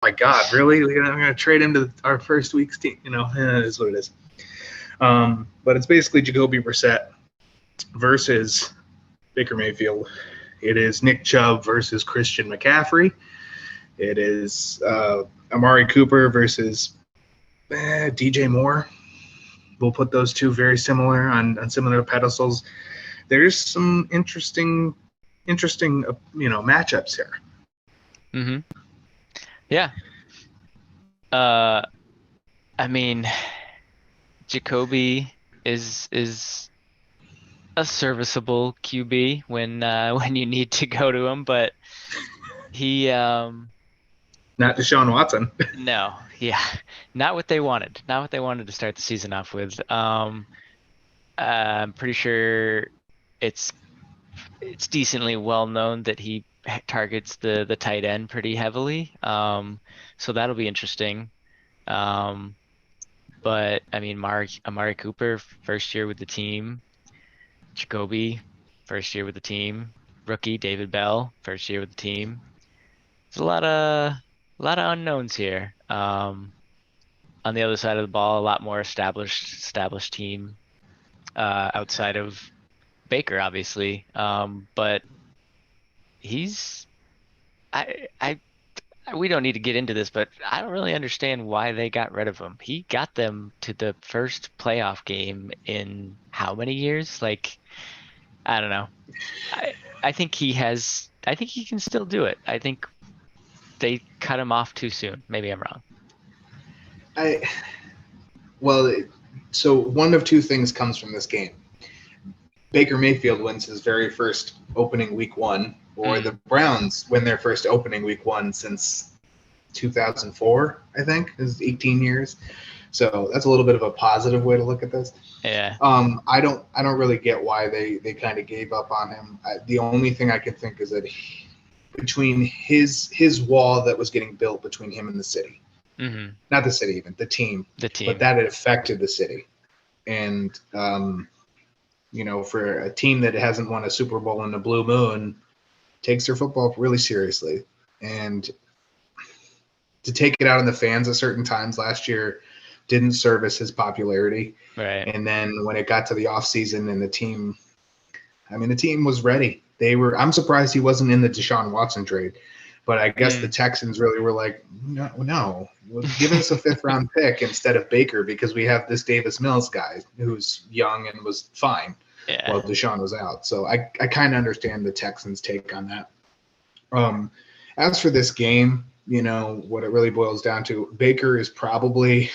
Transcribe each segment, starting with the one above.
my God, really? I'm going to trade him to our first week's team. It is what it is. But it's basically Jacoby Brissett versus Baker Mayfield. It is Nick Chubb versus Christian McCaffrey. It is Amari Cooper versus DJ Moore. We'll put those two very similar on similar pedestals. There's some interesting matchups here. Mm-hmm. Yeah. I mean, Jacoby is a serviceable QB when you need to go to him, but he not Deshaun Watson. No, yeah, not what they wanted. Not what they wanted to start the season off with. I'm pretty sure it's decently well known that he targets the tight end pretty heavily. So that'll be interesting. But I mean, Amari Cooper, first year with the team. Jacoby, first year with the team. Rookie David Bell, first year with the team. There's a lot of unknowns here. On the other side of the ball, a lot more established team outside of Baker, obviously. But he's I we don't need to get into this, but I don't really understand why they got rid of him. He got them to the first playoff game in how many years? Like, I don't know. I think he can still do it. I think they cut him off too soon. Maybe I'm wrong. So one of two things comes from this game. Baker Mayfield wins his very first opening week one, or the Browns win their first opening week one since 2004, I think, is 18 years. So that's a little bit of a positive way to look at this. Yeah. I don't really get why they kind of gave up on him. The only thing I can think is that between his wall that was getting built between him and the city, not the city even, the team, but that had affected the city. And, for a team that hasn't won a Super Bowl in a blue moon, takes their football really seriously. And to take it out on the fans at certain times last year didn't service his popularity. Right. And then when it got to the offseason and the team was ready. I'm surprised he wasn't in the Deshaun Watson trade. But I guess the Texans really were like, no, give us a fifth-round pick instead of Baker because we have this Davis Mills guy who's young and was fine while Deshaun was out. So I kind of understand the Texans' take on that. As for this game, what it really boils down to, Baker is probably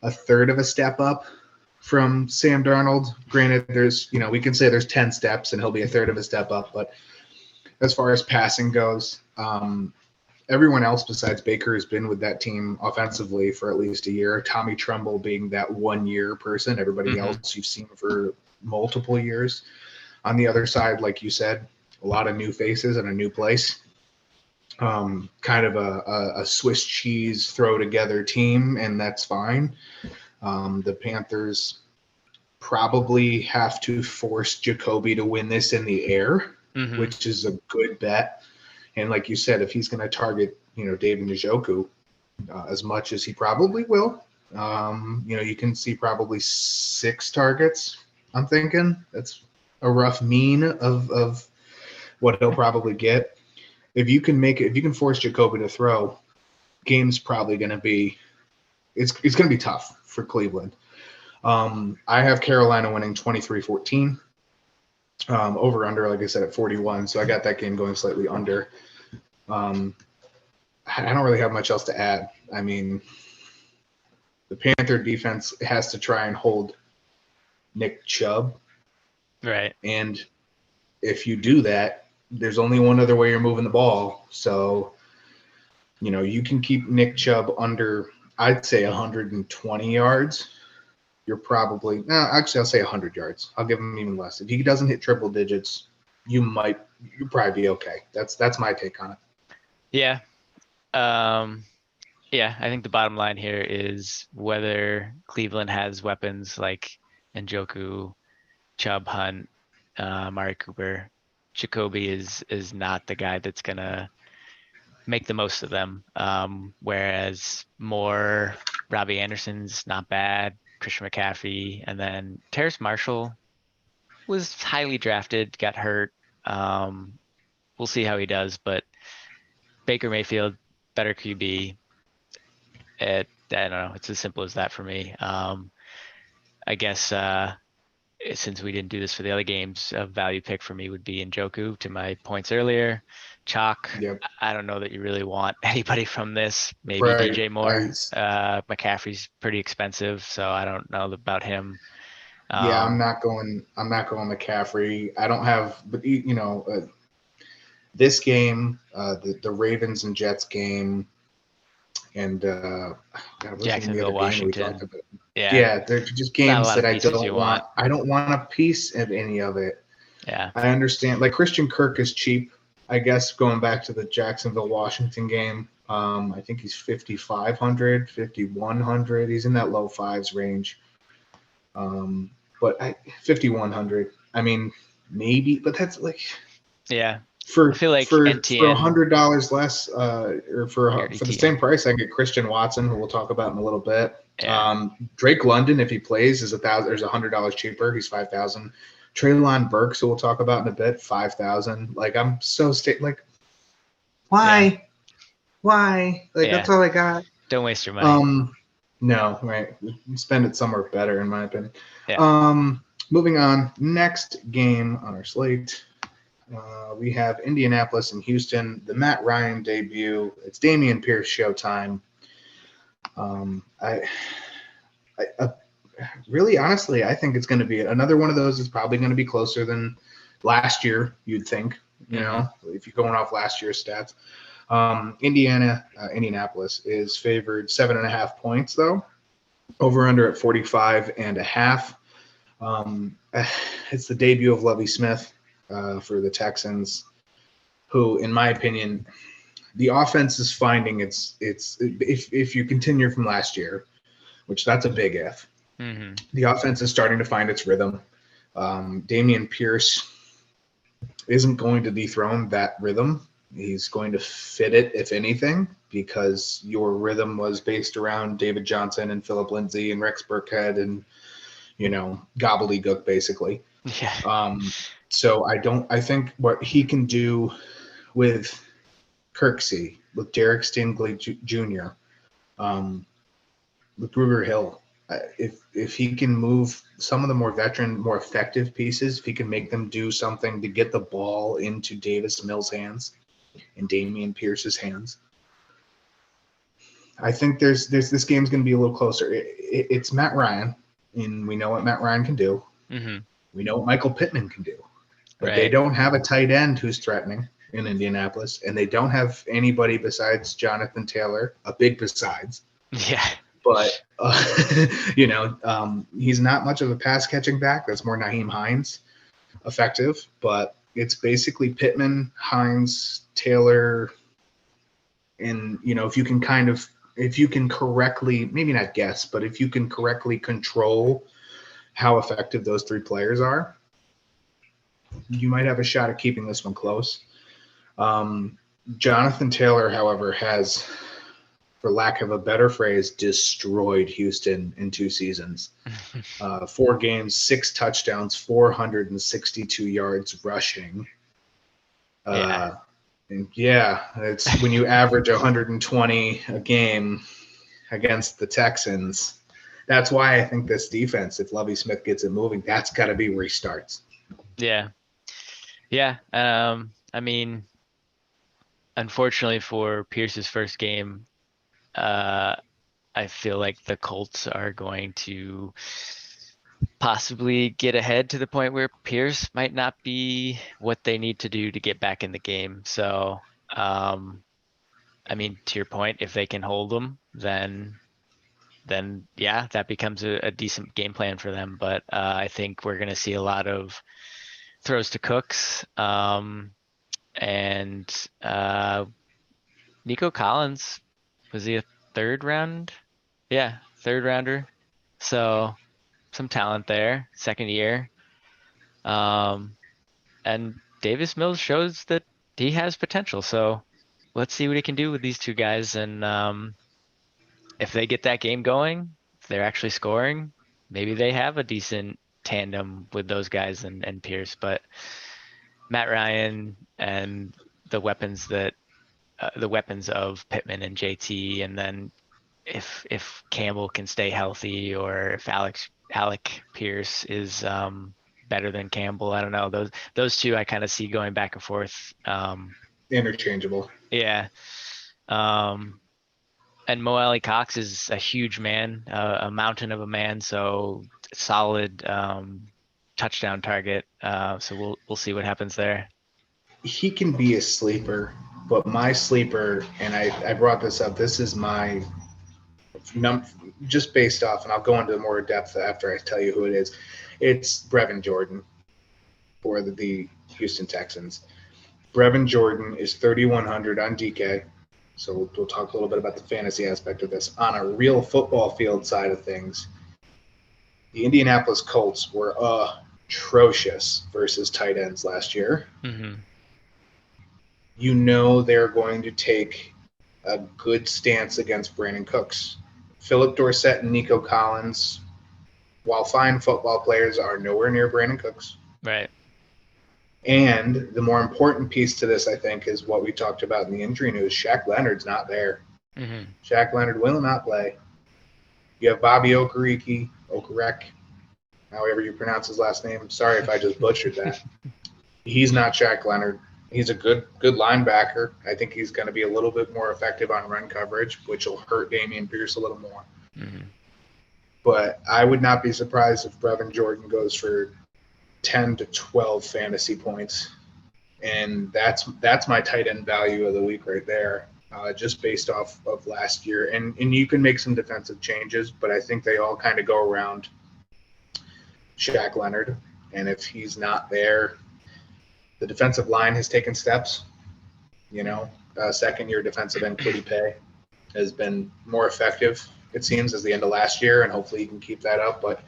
a third of a step up from Sam Darnold. Granted, we can say there's 10 steps and he'll be a third of a step up, but as far as passing goes, everyone else besides Baker has been with that team offensively for at least a year. Tommy Tremble being that 1 year person. Everybody else you've seen for multiple years. On the other side, like you said, a lot of new faces and a new place. Kind of a Swiss cheese throw together team, and that's fine. The Panthers probably have to force Jacoby to win this in the air, which is a good bet. And like you said, if he's going to target, David Njoku as much as he probably will, you can see probably 6 targets. I'm thinking that's a rough mean of what he'll probably get. If you can force Jacoby to throw, game's probably going to be, it's going to be tough for Cleveland. I have Carolina winning 23-14. Over under, like I said, at 41. So I got that game going slightly under. I don't really have much else to add. I mean, the Panther defense has to try and hold Nick Chubb. Right. And if you do that, there's only one other way you're moving the ball. So, you can keep Nick Chubb under, I'd say 120 yards. You're probably, I'll say 100 yards. I'll give him even less. If he doesn't hit triple digits, you'll probably be okay. That's my take on it. Yeah. I think the bottom line here is whether Cleveland has weapons like Njoku, Chubb, Hunt, Amari Cooper. Jacoby is not the guy that's gonna make the most of them. Whereas more Robbie Anderson's not bad, Christian McCaffrey, and then Terrace Marshall was highly drafted, got hurt. Um, we'll see how he does, but Baker Mayfield, better QB. I don't know. It's as simple as that for me. I guess since we didn't do this for the other games, a value pick for me would be Njoku to my points earlier. Chalk, Yep. I don't know that you really want anybody from this. Maybe Right. DJ Moore. McCaffrey's pretty expensive, so I don't know about him. Yeah, I'm not going. McCaffrey. I don't have, but this game, the Ravens and Jets game, and God, what's the Jacksonville, other game that we talked Washington. about? Yeah, Yeah, they're just not a games lot that of I pieces don't you want. want. I don't want a piece of any of it. Yeah. I understand. Like Christian Kirk is cheap. I guess going back to the Jacksonville Washington game, I think he's 5,500, 5,100. He's in that low fives range. But 5,100. I mean, maybe, but that's like Yeah. for I feel like for NTN $100 less, or or for the ETN. same price, I can get Christian Watson, who we'll talk about in a little bit. Yeah. Drake London, if he plays, is There's $100 cheaper. He's 5,000. Treylon Burks, who we'll talk about in a bit, 5,000. Like I'm so like, why, Like Yeah. that's all I got. Don't waste your money. No, right. Spend it somewhere better, in my opinion. Yeah. Moving on. Next game on our slate. We have Indianapolis and Houston, the Matt Ryan debut. It's Dameon Pierce showtime. Really, honestly, I think it's going to be another one of those. Is probably going to be closer than last year. You'd think, if you're going off last year's stats. Indianapolis is favored 7.5 points though. Over under at 45.5. It's the debut of Lovie Smith for the Texans, who, in my opinion, the offense is finding its if you continue from last year, which that's a big if. Mm-hmm. The offense is starting to find its rhythm. Dameon Pierce isn't going to dethrone that rhythm. He's going to fit it, if anything, because your rhythm was based around David Johnson and Philip Lindsay and Rex Burkhead and, gobbledygook, basically. Yeah. So I think what he can do with Kirksey, with Derek Stingley Jr., with Gruger Hill, if he can move some of the more veteran, more effective pieces, if he can make them do something to get the ball into Davis Mills' hands and Dameon Pierce's hands, I think this game's going to be a little closer. It's Matt Ryan, and we know what Matt Ryan can do. Mm-hmm. We know what Michael Pittman can do. But Right. they don't have a tight end who's threatening in Indianapolis, and they don't have anybody besides Jonathan Taylor, a big besides. Yeah. But, he's not much of a pass-catching back. That's more Nyheim Hines effective. But it's basically Pittman, Hines, Taylor, and, if you can correctly, maybe not guess, but if you can correctly control how effective those three players are, you might have a shot at keeping this one close. Jonathan Taylor, however, has, for lack of a better phrase, destroyed Houston in 2 seasons. 4 games, 6 touchdowns, 462 yards rushing. It's when you average 120 a game against the Texans. That's why I think this defense, if Lovie Smith gets it moving, that's got to be where he starts. Yeah. Yeah. I mean, unfortunately for Pierce's first game, I feel like the Colts are going to possibly get ahead to the point where Pierce might not be what they need to do to get back in the game. So, I mean, to your point, if they can hold them, then yeah, that becomes a decent game plan for them. But I think we're going to see a lot of throws to Cooks, and Nico Collins, was he a third round? Yeah, third rounder. So some talent there, second year. And Davis Mills shows that he has potential. So let's see what he can do with these two guys. And if they get that game going, if they're actually scoring, maybe they have a decent tandem with those guys and Pierce. But Matt Ryan and the weapons that the weapons of Pittman and JT, and then if Campbell can stay healthy, or if Alec Pierce is better than Campbell, I don't know. Those two I kind of see going back and forth. Interchangeable. Yeah. Um, and Mo Alley Cox is a huge man, a mountain of a man, so solid touchdown target. So we'll see what happens there. He can be a sleeper, but my sleeper, and I brought this up, this is my just based off, and I'll go into more depth after I tell you who it is. It's Brevin Jordan for the Houston Texans. Brevin Jordan is 3,100 on DK. So we'll talk a little bit about the fantasy aspect of this. On a real football field side of things, the Indianapolis Colts were atrocious versus tight ends last year. Mm-hmm. You know they're going to take a good stance against Brandon Cooks. Philip Dorsett and Nico Collins, while fine football players, are nowhere near Brandon Cooks. Right. And the more important piece to this, I think, is what we talked about in the injury news. Shaq Leonard's not there. Mm-hmm. Shaq Leonard will not play. You have Bobby Okereke, however you pronounce his last name. Sorry if I just butchered that. He's not Shaq Leonard. He's a good linebacker. I think he's going to be a little bit more effective on run coverage, which will hurt Dameon Pierce a little more. Mm-hmm. But I would not be surprised if Brevin Jordan goes for 10 to 12 fantasy points. And that's my tight end value of the week right there, just based off of last year. And you can make some defensive changes, but I think they all kind of go around Shaq Leonard. And if he's not there, the defensive line has taken steps. Second-year defensive end Kwity Paye has been more effective, it seems, as the end of last year, and hopefully he can keep that up. But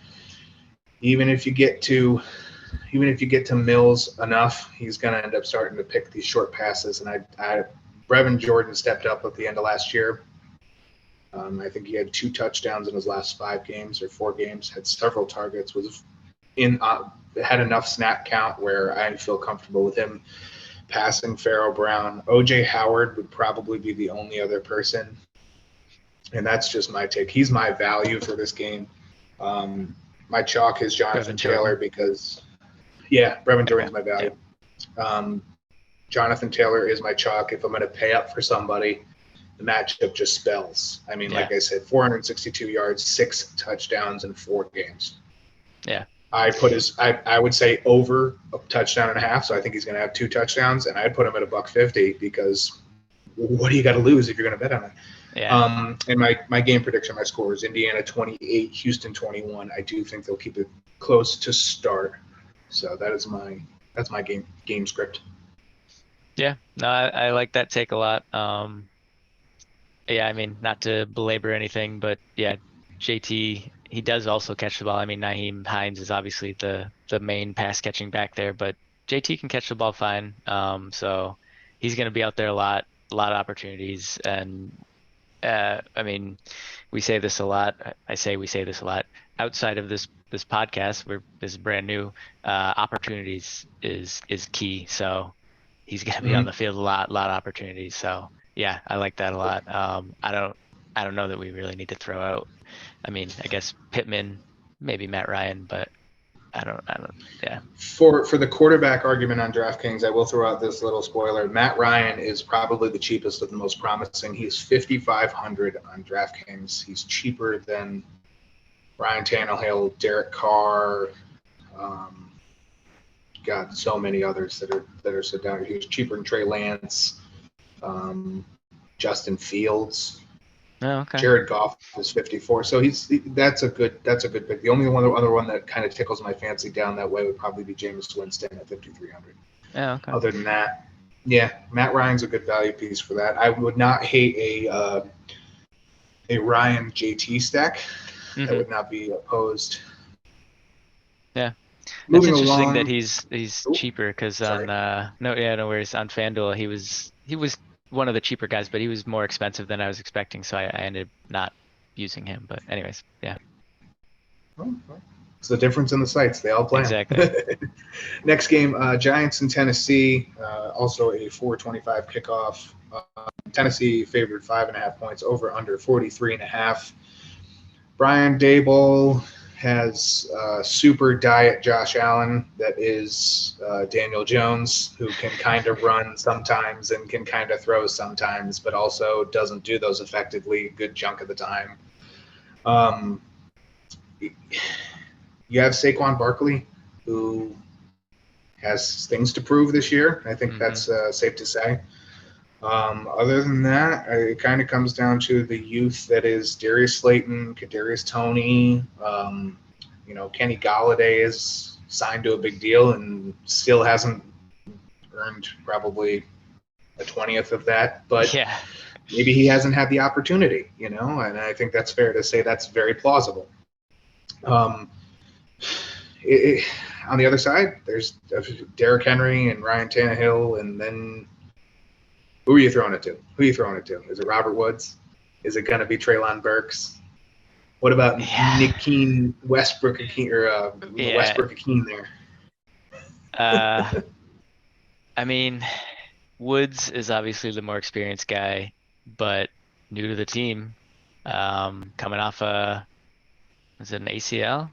even if you get to Mills enough, he's going to end up starting to pick these short passes. And Brevin Jordan stepped up at the end of last year. I think he had 2 touchdowns in his last 5 games or 4 games, had several targets, had enough snap count where I feel comfortable with him passing Pharaoh Brown. O.J. Howard would probably be the only other person, and that's just my take. He's my value for this game. My chalk is Jonathan Taylor because – yeah, Brevin Jordan's my value. Jonathan Taylor is my chalk. If I'm going to pay up for somebody, the matchup just spells. I mean, like I said, 462 yards, 6 touchdowns in 4 games. Yeah. I would say over a touchdown and a half, so I think he's going to have 2 touchdowns, and I'd put him at $1.50 because what do you got to lose if you're going to bet on it? Yeah. And my game prediction, my score is Indiana 28, Houston 21. I do think they'll keep it close to start. So that's my game script. Yeah, no, I like that take a lot. Yeah, I mean, not to belabor anything, but yeah, JT, he does also catch the ball. I mean, Nyheim Hines is obviously the main pass catching back there, but JT can catch the ball fine. So he's going to be out there a lot of opportunities. And I mean, we say this a lot. I say we say this a lot outside of this podcast, where this is brand new. Opportunities is key. So he's going to be on the field a lot of opportunities. So yeah, I like that a lot. I don't know that we really need to throw out. I mean, I guess Pittman, maybe Matt Ryan, but I don't. Yeah. For the quarterback argument on DraftKings, I will throw out this little spoiler. Matt Ryan is probably the cheapest of the most promising. He's 5,500 on DraftKings. He's cheaper than Ryan Tannehill, Derek Carr. Got so many others that are so down. He was cheaper than Trey Lance, Justin Fields. Oh, okay. Jared Goff is 54, so that's a good pick. The only other one that kind of tickles my fancy down that way would probably be Jameis Winston at 5,300. Oh, okay. Other than that, yeah, Matt Ryan's a good value piece for that. I would not hate a Ryan JT stack. Mm-hmm. That would not be opposed. Yeah. Moving That's interesting along, that he's cheaper because on no worries, on FanDuel he was one of the cheaper guys, but he was more expensive than I was expecting, so I ended up not using him. But anyways, yeah, It's the difference in the sites. They all play 'em. exactly. Next game, Giants in Tennessee, also a 4:25 kickoff. Tennessee favored 5.5 points, over under 43.5. Brian Daboll has super diet Josh Allen that is Daniel Jones, who can kind of run sometimes and can kind of throw sometimes, but also doesn't do those effectively a good chunk of the time. You have Saquon Barkley, who has things to prove this year. I think that's safe to say. Other than that, it kind of comes down to the youth that is Darius Slayton, Kadarius Toney. Kenny Galladay is signed to a big deal and still hasn't earned probably a 20th of that. But Yeah. maybe he hasn't had the opportunity, and I think that's fair to say that's very plausible. On the other side, there's Derrick Henry and Ryan Tannehill, and then who are you throwing it to? Who are you throwing it to? Is it Robert Woods? Is it going to be Treylon Burks? What about Nick Keene, Westbrook Akeen, or Westbrook Akeen there? I mean, Woods is obviously the more experienced guy, but new to the team. Coming off is it an ACL?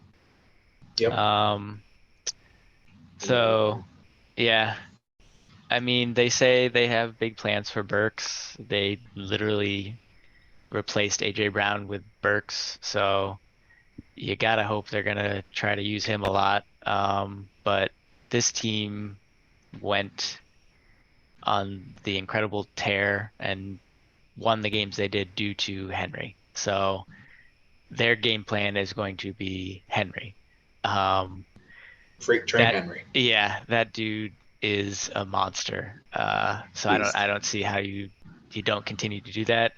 Yep. So yeah. I mean, they say they have big plans for Burks. They literally replaced AJ Brown with Burks, so you gotta hope they're gonna try to use him a lot. But this team went on the incredible tear and won the games they did due to Henry. So their game plan is going to be Henry. Freight train Henry. Yeah, that dude is a monster. So I don't see how you don't continue to do that.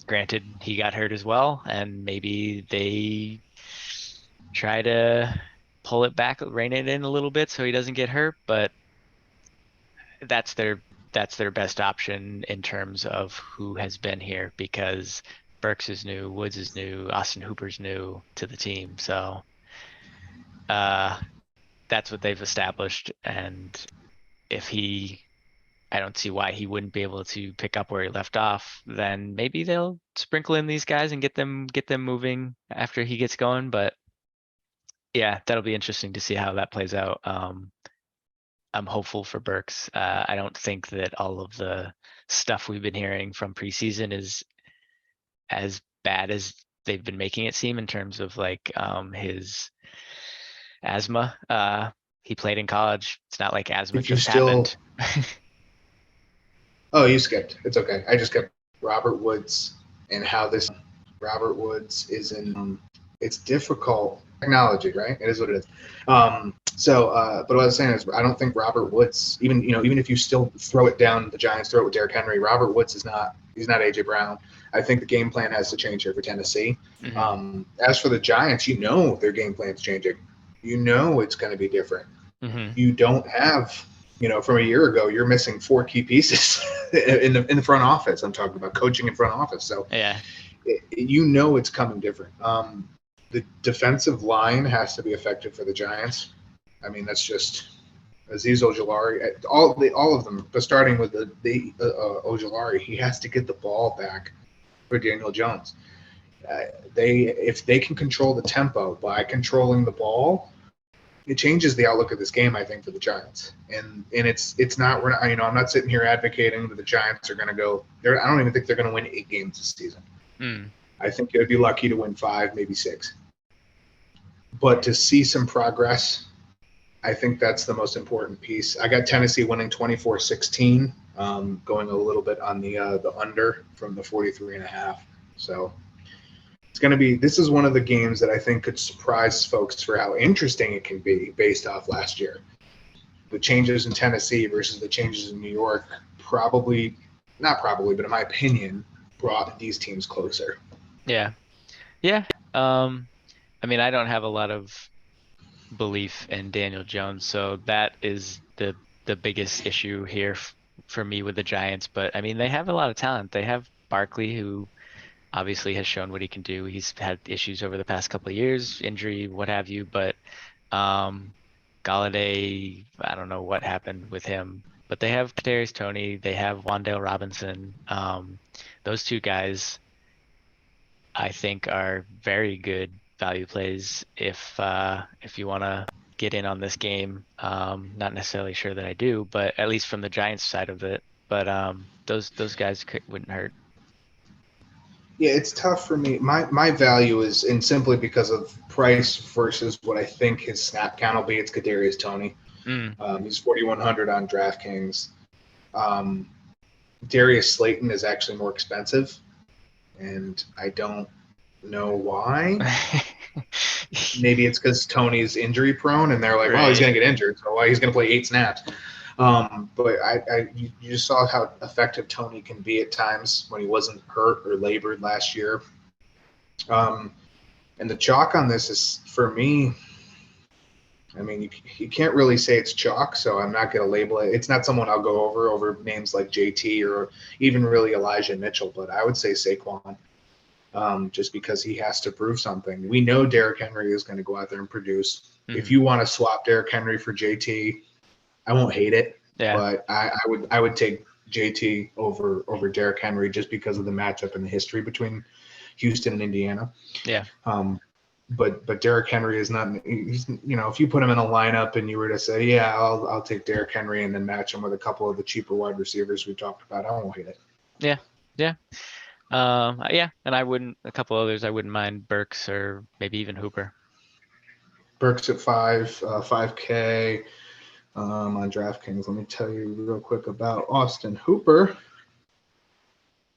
Granted, he got hurt as well, and maybe they try to pull it back, rein it in a little bit so he doesn't get hurt, but that's their best option in terms of who has been here, because Burks is new, Woods is new, Austin Hooper's new to the team. So that's what they've established, and I don't see why he wouldn't be able to pick up where he left off. Then maybe they'll sprinkle in these guys and get them moving after he gets going. But yeah, that'll be interesting to see how that plays out. I'm hopeful for Burks. I don't think that all of the stuff we've been hearing from preseason is as bad as they've been making it seem in terms of like his asthma. He played in college. It's not like asthma just happened. Oh, you skipped. It's okay. I just kept Robert Woods and how this Robert Woods is in. It's difficult technology, right? It is what it is. But what I was saying is, I don't think Robert Woods, even if you still throw it down the Giants' throat with Derrick Henry, Robert Woods is not. He's not AJ Brown. I think the game plan has to change here for Tennessee. As for the Giants, their game plan's changing. It's going to be different. You don't have. From a year ago, you're missing 4 key pieces in the front office. I'm talking about coaching in front office. So yeah, it's coming different. The defensive line has to be effective for the Giants. I mean, that's just Azeez Ojulari, all of them. But starting with the Ojulari, he has to get the ball back for Daniel Jones. If they can control the tempo by controlling the ball, it changes the outlook of this game, I think, for the Giants. And it's not. I'm not sitting here advocating that the Giants are going to go. I don't even think they're going to win 8 games this season. I think they would be lucky to win 5, maybe 6. But to see some progress, I think that's the most important piece. I got Tennessee winning 24-16, going a little bit on the under from the 43.5. So it's going to be. This is one of the games that I think could surprise folks for how interesting it can be based off last year. The changes in Tennessee versus the changes in New York but in my opinion, brought these teams closer. Yeah. I mean, I don't have a lot of belief in Daniel Jones, so that is the biggest issue here for me with the Giants, but I mean, they have a lot of talent. They have Barkley, who obviously has shown what he can do. He's had issues over the past couple of years, injury, what have you, but um, Galladay, I don't know what happened with him, but they have Kadarius Toney, they have Wan'Dale Robinson. Those two guys, I think, are very good value plays if you want to get in on this game. Not necessarily sure that I do, but at least from the Giants side of it. But those guys wouldn't hurt. Yeah, it's tough for me. My value is, and simply because of price versus what I think his snap count will be, it's Kadarius Toney. Mm, He's 4,100 on DraftKings. Um, Darius Slayton is actually more expensive, and I don't know why. Maybe it's because Tony's injury prone, and they're like, well, he's right. going to get injured, so he's going to play 8 snaps. But you just saw how effective Tony can be at times when he wasn't hurt or labored last year. And the chalk on this is, for me, I mean, you can't really say it's chalk, so I'm not going to label it. It's not someone I'll go over names like JT or even really Elijah Mitchell, but I would say Saquon, just because he has to prove something. We know Derrick Henry is going to go out there and produce. Mm-hmm. If you want to swap Derrick Henry for JT, I won't hate it, but I would take JT over Derrick Henry just because of the matchup and the history between Houston and Indiana. Yeah. But Derrick Henry is not. He's, if you put him in a lineup and you were to say, yeah, I'll take Derrick Henry and then match him with a couple of the cheaper wide receivers we talked about, I won't hate it. Yeah. Yeah. Yeah. And a couple others, I wouldn't mind Burks or maybe even Hooper. Burks at 5K on DraftKings. Let me tell you real quick about Austin Hooper,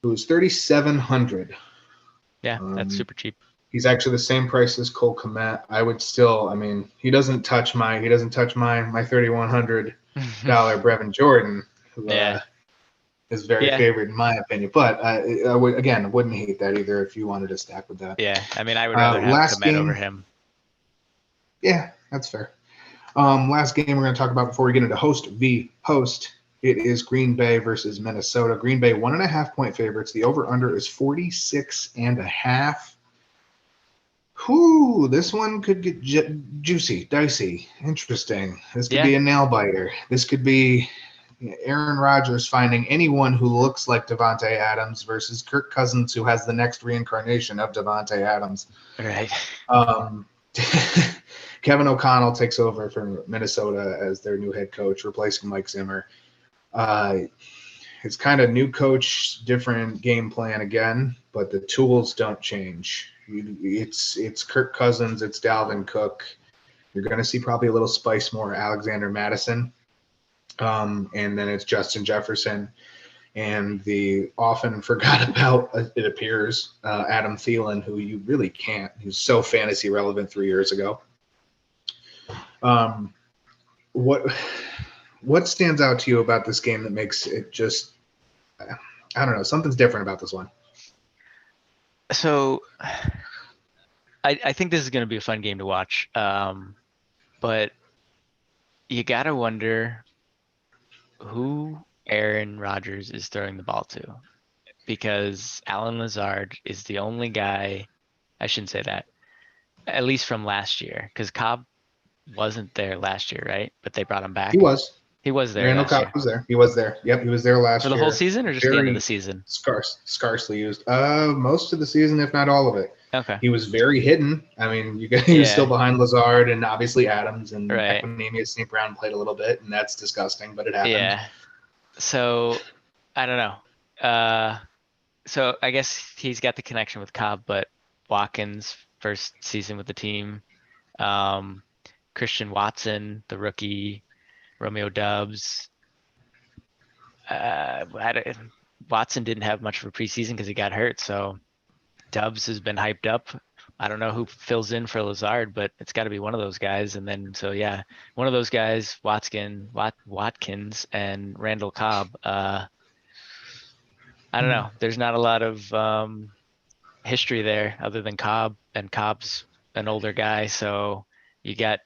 who's 3,700. Yeah, that's super cheap. He's actually the same price as Cole Kmet. I would still, I mean, he doesn't touch my $3,100 Brevin Jordan, who is very favored in my opinion. But I wouldn't hate that either if you wanted to stack with that. Yeah, I mean, I would rather have Kmet over him. Yeah, that's fair. Last game we're going to talk about before we get into host v host. It is Green Bay versus Minnesota. Green Bay 1.5-point favorites. The over/under is 46.5. Whew, this one could get juicy, dicey, interesting. This could be a nail biter. This could be Aaron Rodgers finding anyone who looks like Davante Adams versus Kirk Cousins, who has the next reincarnation of Davante Adams. Right. Kevin O'Connell takes over for Minnesota as their new head coach, replacing Mike Zimmer. It's kind of new coach, different game plan again, but the tools don't change. It's Kirk Cousins, it's Dalvin Cook. You're going to see probably a little spice more Alexander Madison, and then it's Justin Jefferson, and the often forgot about, it appears, Adam Thielen, who you really can't. He was so fantasy relevant 3 years ago. What stands out to you about this game that makes it just, I don't know, something's different about this one? So I think this is going to be a fun game to watch. But you got to wonder who Aaron Rodgers is throwing the ball to, because Allen Lazard is the only guy, I shouldn't say that, at least from last year, because Cobb wasn't there last year, right? But they brought him back. He was there. Randall Cobb was there. He was there. Yep, he was there last year. For the whole season or just the end of the season? Sparsely used. Most of the season, if not all of it. Okay. He was very hidden. I mean, he was still behind Lazard and obviously Adams, and Equanimeous St. Brown played a little bit, and that's disgusting, but it happened. Yeah. So I don't know. So I guess he's got the connection with Cobb, but Watkins, first season with the team. Christian Watson, the rookie. Romeo Doubs. Watson didn't have much of a preseason because he got hurt, so Doubs has been hyped up. I don't know who fills in for Lazard, but it's got to be one of those guys. And then, one of those guys, Watkins, and Randall Cobb. I don't know. There's not a lot of history there other than Cobb, and Cobb's an older guy, so you got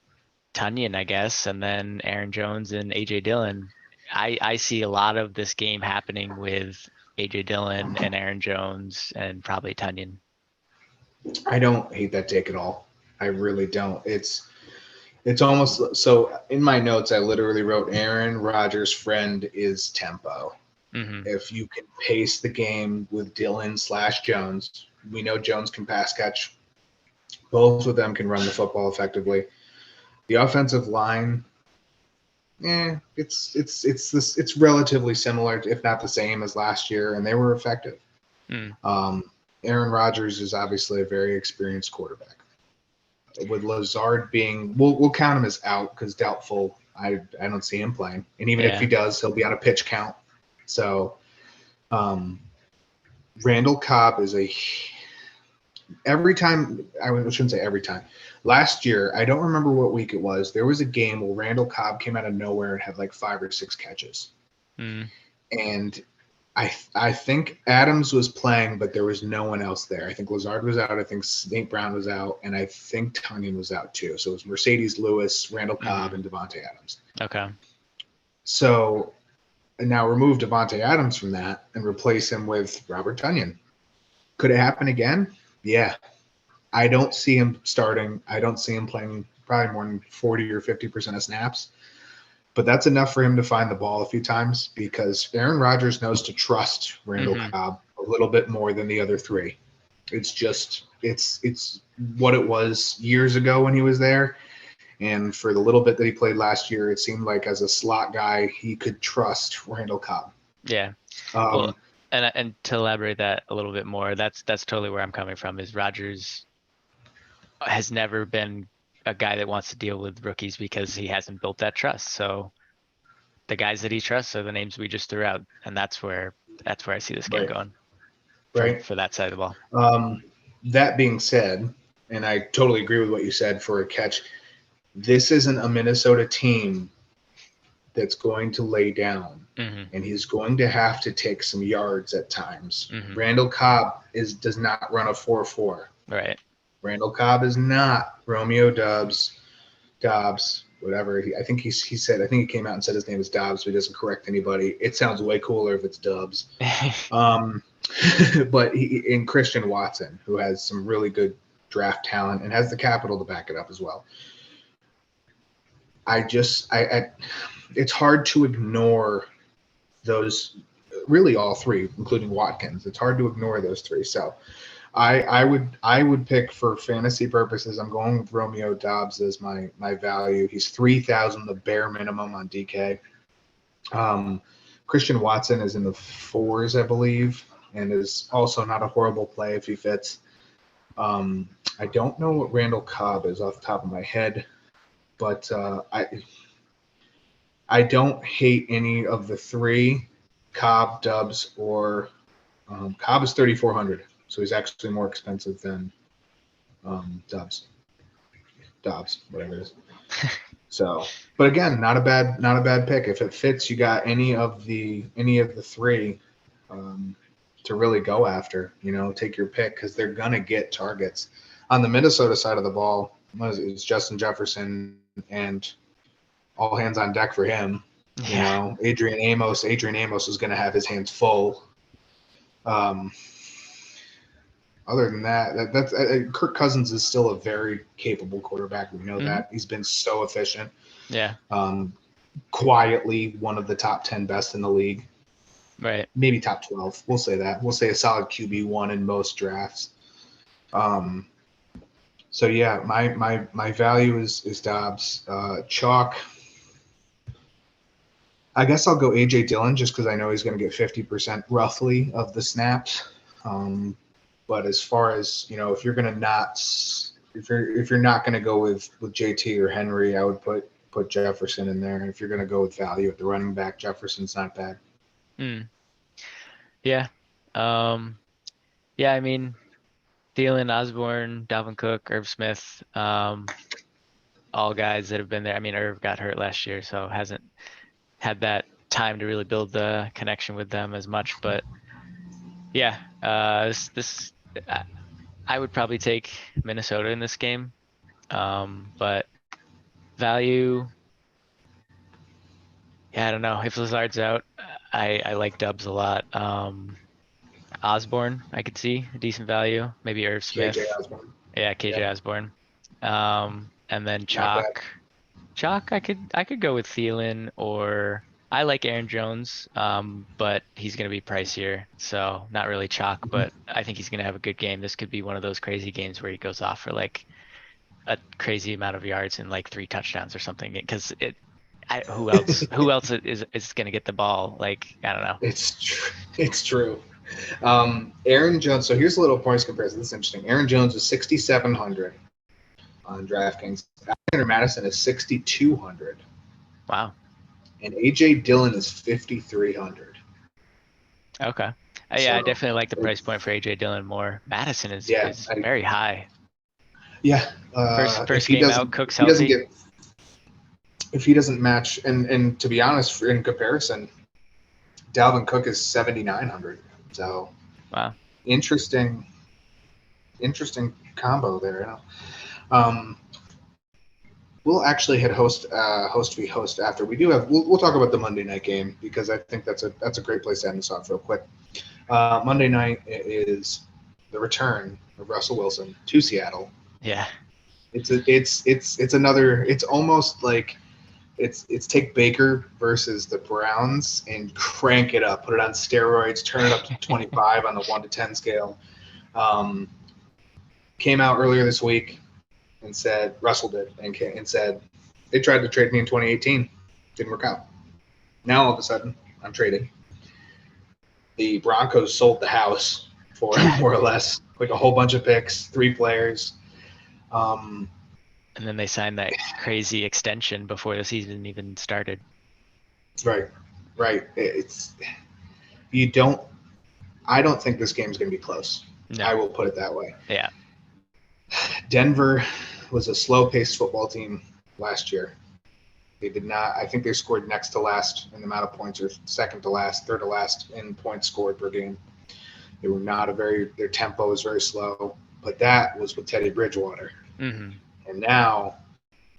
Tunyon, I guess, and then Aaron Jones and AJ Dillon. I see a lot of this game happening with AJ Dillon and Aaron Jones and probably Tunyon. I don't hate that take at all. I really don't. It's almost so in my notes I literally wrote Aaron Rodgers' friend is tempo. Mm-hmm. If you can pace the game with Dillon/Jones, we know Jones can pass catch. Both of them can run the football effectively. The offensive line, it's relatively similar, if not the same as last year, and they were effective. Aaron Rodgers is obviously a very experienced quarterback. With Lazard being, we'll count him as out because doubtful. I don't see him playing, and even if he does, he'll be on a pitch count. So, Randall Cobb is every time. I shouldn't say every time. Last year, I don't remember what week it was. There was a game where Randall Cobb came out of nowhere and had like 5 or 6 catches, and I think Adams was playing, but there was no one else there. I think Lazard was out. I think St. Brown was out, and I think Tunyon was out too. So it was Mercedes Lewis, Randall Cobb, and Devontae Adams. Okay. So now remove Devontae Adams from that and replace him with Robert Tunyon. Could it happen again? Yeah. I don't see him starting. I don't see him playing probably more than 40 or 50% of snaps. But that's enough for him to find the ball a few times because Aaron Rodgers knows to trust Randall Cobb a little bit more than the other 3. It's just it's what it was years ago when he was there. And for the little bit that he played last year, it seemed like as a slot guy, he could trust Randall Cobb. Yeah. Well, and to elaborate that a little bit more, that's totally where I'm coming from. Is Rodgers has never been a guy that wants to deal with rookies because he hasn't built that trust. So the guys that he trusts are the names we just threw out, and that's where I see this game going. For that side of the ball. That being said, and I totally agree with what you said for a catch. This isn't a Minnesota team that's going to lay down, and he's going to have to take some yards at times. Randall Cobb does not run a 4.4. Right. Randall Cobb is not Romeo Dobbs, whatever. I think he came out and said his name is Dobbs, but he doesn't correct anybody. It sounds way cooler if it's Dubs. But in Christian Watson, who has some really good draft talent and has the capital to back it up as well. It's hard to ignore those, really all 3, including Watkins. It's hard to ignore those 3. So I would pick for fantasy purposes. I'm going with Romeo Dobbs as my value. He's 3,000, the bare minimum on DK. Christian Watson is in the 4s, I believe, and is also not a horrible play if he fits. I don't know what Randall Cobb is off the top of my head, but I don't hate any of the 3, Cobb, Dobbs, or Cobb is 3,400. So he's actually more expensive than Dobbs, whatever it is. So, but again, not a bad pick. If it fits, you got any of the 3 to really go after. Take your pick because they're gonna get targets. On the Minnesota side of the ball, it's Justin Jefferson and all hands on deck for him. Adrian Amos is gonna have his hands full. Other than that's Kirk Cousins is still a very capable quarterback. We know that. He's been so efficient. Yeah. Quietly one of the top 10 best in the league. Right. Maybe top 12. We'll say that. We'll say a solid QB1 in most drafts. So yeah, my value is Dobbs. Chalk. I guess I'll go AJ Dillon just because I know he's going to get 50% roughly of the snaps. But as far as if you're gonna if you're not gonna go with JT or Henry, I would put Jefferson in there. And if you're gonna go with value at the running back, Jefferson's not bad. Yeah. I mean, Thielen, Osborne, Dalvin Cook, Irv Smith, all guys that have been there. I mean, Irv got hurt last year, so hasn't had that time to really build the connection with them as much. But yeah, I would probably take Minnesota in this game. But value, Yeah, I don't know. If Lazard's out, I like Dubs a lot. Osborne, I could see a decent value. Maybe Irv KJ Smith. Osborne. Yeah, KJ Yep, Osborne. And then not bad. Chalk, I could go with Thielen, or I like Aaron Jones, but he's gonna be pricier, so not really chalk, Mhm. but I think he's gonna have a good game. This could be one of those crazy games where he goes off for like a crazy amount of yards and like 3 touchdowns or something. Because who else is gonna get the ball? Like, I don't know. It's true. Aaron Jones. So here's a little points comparison. This is interesting. Aaron Jones is 6,700 on DraftKings. Alexander Madison is 6,200, Wow. and AJ Dillon is 5,300. Okay. Yeah, I So definitely like the price it's point for AJ Dillon more. Madison is yeah, is very high. yeah. First If first he game doesn't, out, Cook's if he doesn't healthy. get, if he doesn't match, and to be honest, in comparison, Dalvin Cook is 7,900. So Wow. interesting, interesting combo there. You know? Um, we'll actually hit host v host after we do have. We'll talk about the Monday night game because I think that's a great place to end this off real quick. Monday night is the return of Russell Wilson to Seattle. Yeah. It's another. It's almost like it's take Baker versus the Browns and crank it up, put it on steroids, turn it up to 25 on the 1 to 10 scale. Um, Came out earlier this week and said Russell did and said they tried to trade me in 2018, didn't work out. Now all of a sudden I'm traded. The Broncos sold the house for more or less like a whole bunch of picks, 3 players. Um, And then they signed that crazy extension before the season even started. right, right. It's you don't. I don't think this game's going to be close. No. I will put it that way. Yeah. Denver was a slow-paced football team last year. They did not. I think they scored next to last in the amount of points, or second to last, third to last in points scored per game. They were not a very. Their tempo was very slow, but that was with Teddy Bridgewater. Hmm. And now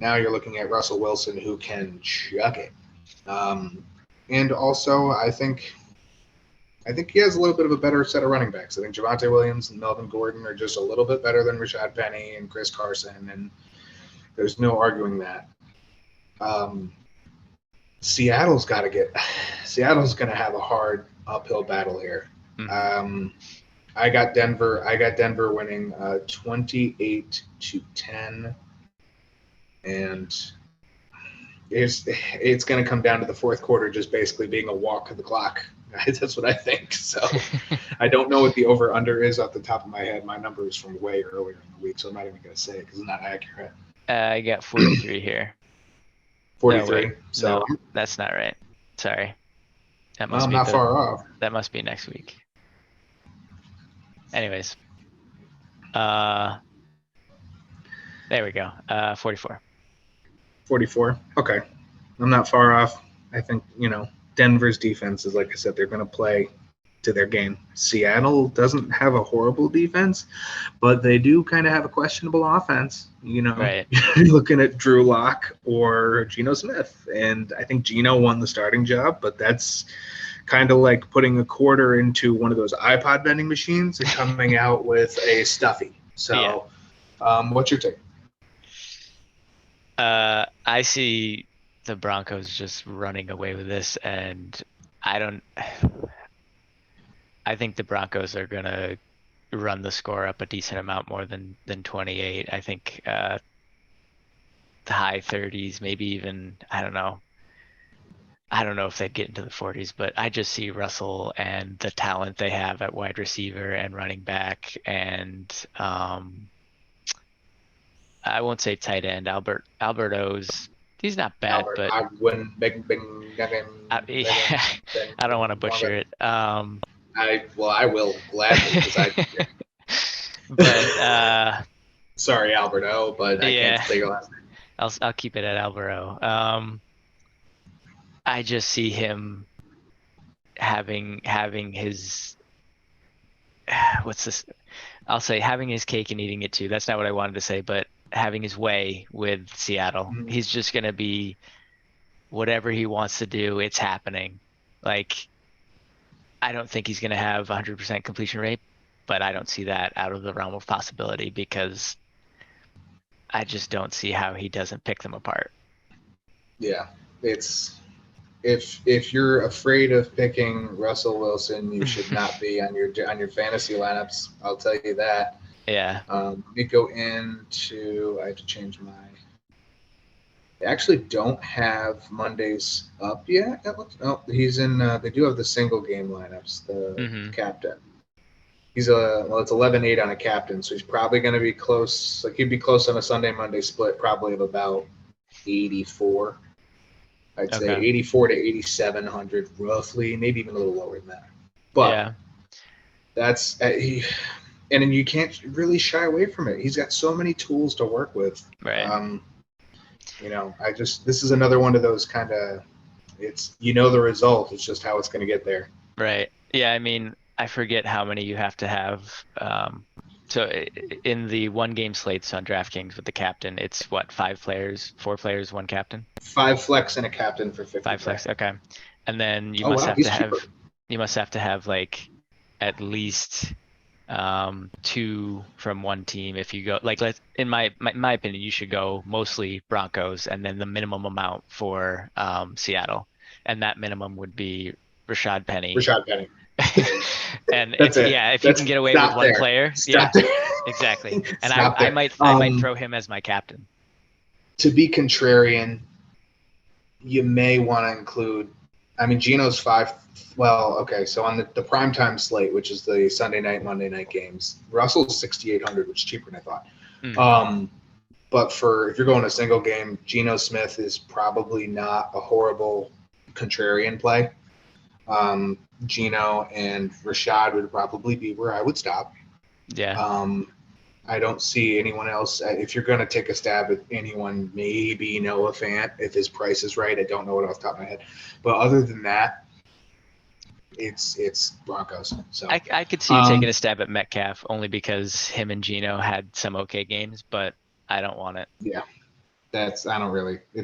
you're looking at Russell Wilson who can chuck it. And also, I think he has a little bit of a better set of running backs. I think Javonte Williams and Melvin Gordon are just a little bit better than Rashad Penny and Chris Carson, and there's no arguing that. Seattle's going to have a hard uphill battle here. Hmm. I got Denver winning 28-10, and it's going to come down to the fourth quarter just basically being a walk of the clock. That's what I think. So I don't know what the over under is off the top of my head. My number is from way earlier in the week, so I'm not even going to say it because it's not accurate. I got 43 here. No, 43. wait. So No, that's not right. Sorry. That must I'm be not far off. that must be next week. Anyways. There we go. 44. 44. Okay. I'm not far off. I think, Denver's defense is, like I said, they're going to play to their game. Seattle doesn't have a horrible defense, but they do kind of have a questionable offense. Right. You're looking at Drew Lock or Geno Smith, and I think Geno won the starting job, but that's kind of like putting a quarter into one of those iPod vending machines and coming out with a stuffy. So, what's your take? I see the Broncos just running away with this, and I think the Broncos are gonna run the score up a decent amount more than 28. I think the high 30s, maybe even, I don't know. I don't know if they'd get into the 40s, but I just see Russell and the talent they have at wide receiver and running back, and I won't say tight end. Alberto's, he's not bad, Albert, but I wouldn't yeah, I don't want to butcher it. I will gladly because But sorry Alberto, but I can't yeah, say your last name. I'll keep it at Alvaro. I just see him having his what's this? I'll say having his cake and eating it too. That's not what I wanted to say, but having his way with Seattle. Mhm. He's just gonna be whatever he wants to do, it's happening. Like, I don't think he's going to have 100% completion rate, but I don't see that out of the realm of possibility because I just don't see how he doesn't pick them apart. Yeah, it's if you're afraid of picking Russell Wilson, you should not be on your fantasy lineups. I'll tell you that. Yeah. Let me go into. I have to change my. They actually don't have Mondays up yet. Oh, he's in. They do have the single game lineups. The captain. He's it's 11-8 on a captain, so he's probably going to be close. Like he'd be close on a Sunday Monday split, probably of about 84. I'd say 84 to 8,700 roughly, maybe even a little lower than that. But yeah, that's and then you can't really shy away from it. He's got so many tools to work with. right. This is another one of those kind of, it's the result. It's just how it's going to get there. Right. Yeah, I mean, I forget how many you have to have. So in the one game slates on DraftKings with the captain, it's what, 4 players, 1 captain? 5 flex and a captain for 50. 5 flex, okay. And then you must have to have like at least 2 from one team. If you go like, in my opinion, you should go mostly Broncos and then the minimum amount for Seattle, and that minimum would be Rashad Penny. And That's it. Yeah, if you can get away with one player, exactly. And I might throw him as my captain. To be contrarian, you may want to include. I mean, Geno's 5. Well, okay. So on the primetime slate, which is the Sunday night, Monday night games, Russell's 6,800, which is cheaper than I thought. But if you're going a single game, Geno Smith is probably not a horrible contrarian play. Geno and Rashad would probably be where I would stop. Yeah. I don't see anyone else. If you're going to take a stab at anyone, maybe Noah Fant, if his price is right. I don't know it off the top of my head. But other than that, it's Broncos. So I could see you taking a stab at Metcalf only because him and Geno had some okay games, but I don't want it. Yeah. It's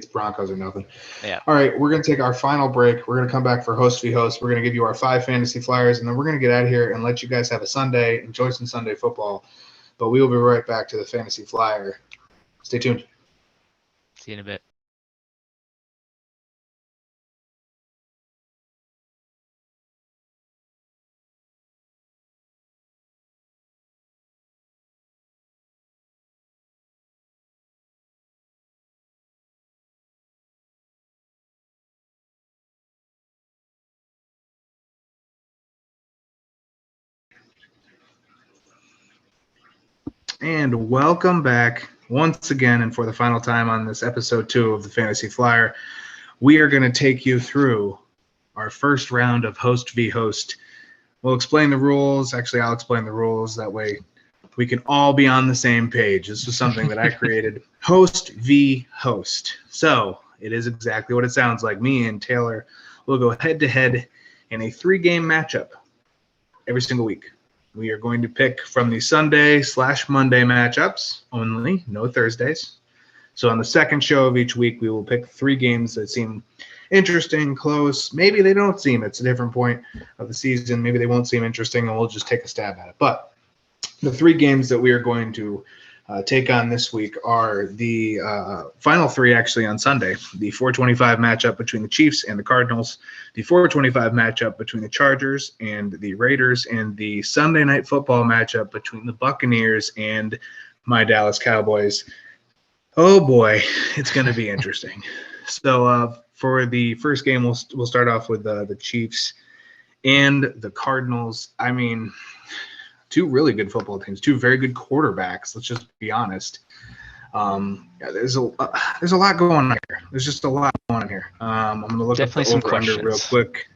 Broncos or nothing. Yeah. All right, we're going to take our final break. We're going to come back for host v host. We're going to give you our 5 fantasy flyers, and then we're going to get out of here and let you guys have a Sunday, enjoy some Sunday football. But we will be right back to the fantasy flyer. Stay tuned. See you in a bit. And welcome back once again, and for the final time on this episode 2 of the Fantasy Flyer. We are going to take you through our first round of host v host. We'll explain the rules. Actually, I'll explain the rules. That way we can all be on the same page. This was something that I created. Host v host. So it is exactly what it sounds like. Me and Taylor will go head-to-head in a 3-game matchup every single week. We are going to pick from the Sunday/Monday matchups only, no Thursdays. So on the second show of each week, we will pick 3 games that seem interesting, close. Maybe they don't seem. It's a different point of the season. Maybe they won't seem interesting, and we'll just take a stab at it. But the 3 games that we are going to take on this week are the final 3 actually on Sunday. The 425 matchup between the Chiefs and the Cardinals, the 425 matchup between the Chargers and the Raiders, and the Sunday night football matchup between the Buccaneers and my Dallas Cowboys. Oh boy, it's going to be interesting. So for the first game, we'll start off with the Chiefs and the Cardinals. I mean, 2 really good football teams, 2 very good quarterbacks. Let's just be honest. There's a lot going on here. There's just a lot going on here. I'm going to look Definitely up the over-under real quick.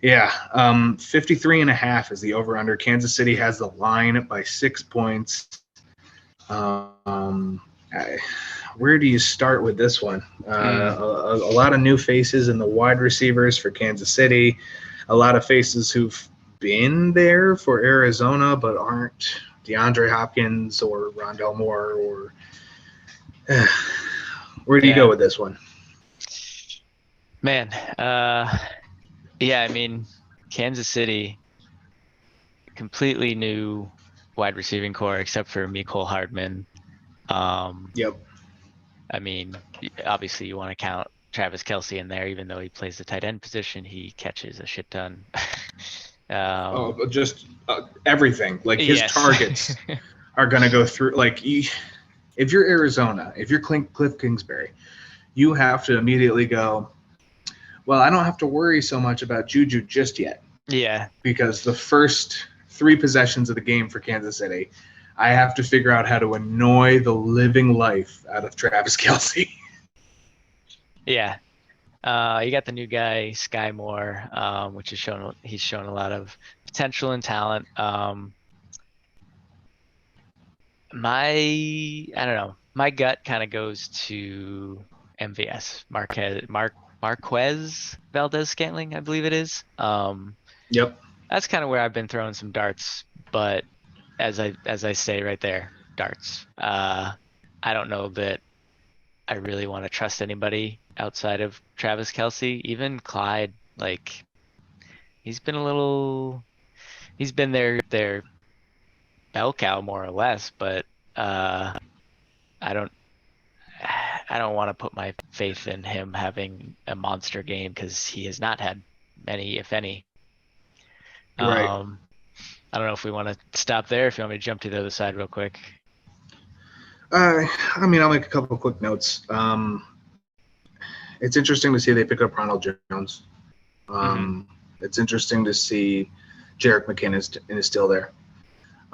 Yeah, 53.5 is the over-under. Kansas City has the line by 6 points. Where do you start with this one? A lot of new faces in the wide receivers for Kansas City. A lot of faces who've been there for Arizona but aren't DeAndre Hopkins or Rondell Moore. Or where do you go with this one? Man, yeah, I mean, Kansas City, completely new wide receiving core except for Mecole Hardman. Um, Yep. I mean, obviously you want to count Travis Kelce in there, even though he plays the tight end position, he catches a shit ton. Oh, just everything. Like his Yes. targets are going to go through. Like, if you're Arizona, if you're Cliff Kingsbury, you have to immediately go, well, I don't have to worry so much about Juju just yet. Yeah. Because the first 3 possessions of the game for Kansas City, I have to figure out how to annoy the living life out of Travis Kelce. Yeah. You got the new guy, Sky Moore, which he's shown a lot of potential and talent. I don't know. My gut kind of goes to MVS, Marquez Valdez Scantling, I believe it is. Yep. That's kind of where I've been throwing some darts, but as I say right there, darts. I don't know that I really want to trust anybody outside of Travis Kelce, even Clyde. Like he's been a little, he's been their bell cow more or less, but I don't I don't want to put my faith in him having a monster game because he has not had many, if any. Right. Um, I don't know if we want to stop there. If you want me to jump to the other side real quick. I mean, I'll make a couple of quick notes. It's interesting to see they pick up Ronald Jones. It's interesting to see Jerick McKinnon is still there.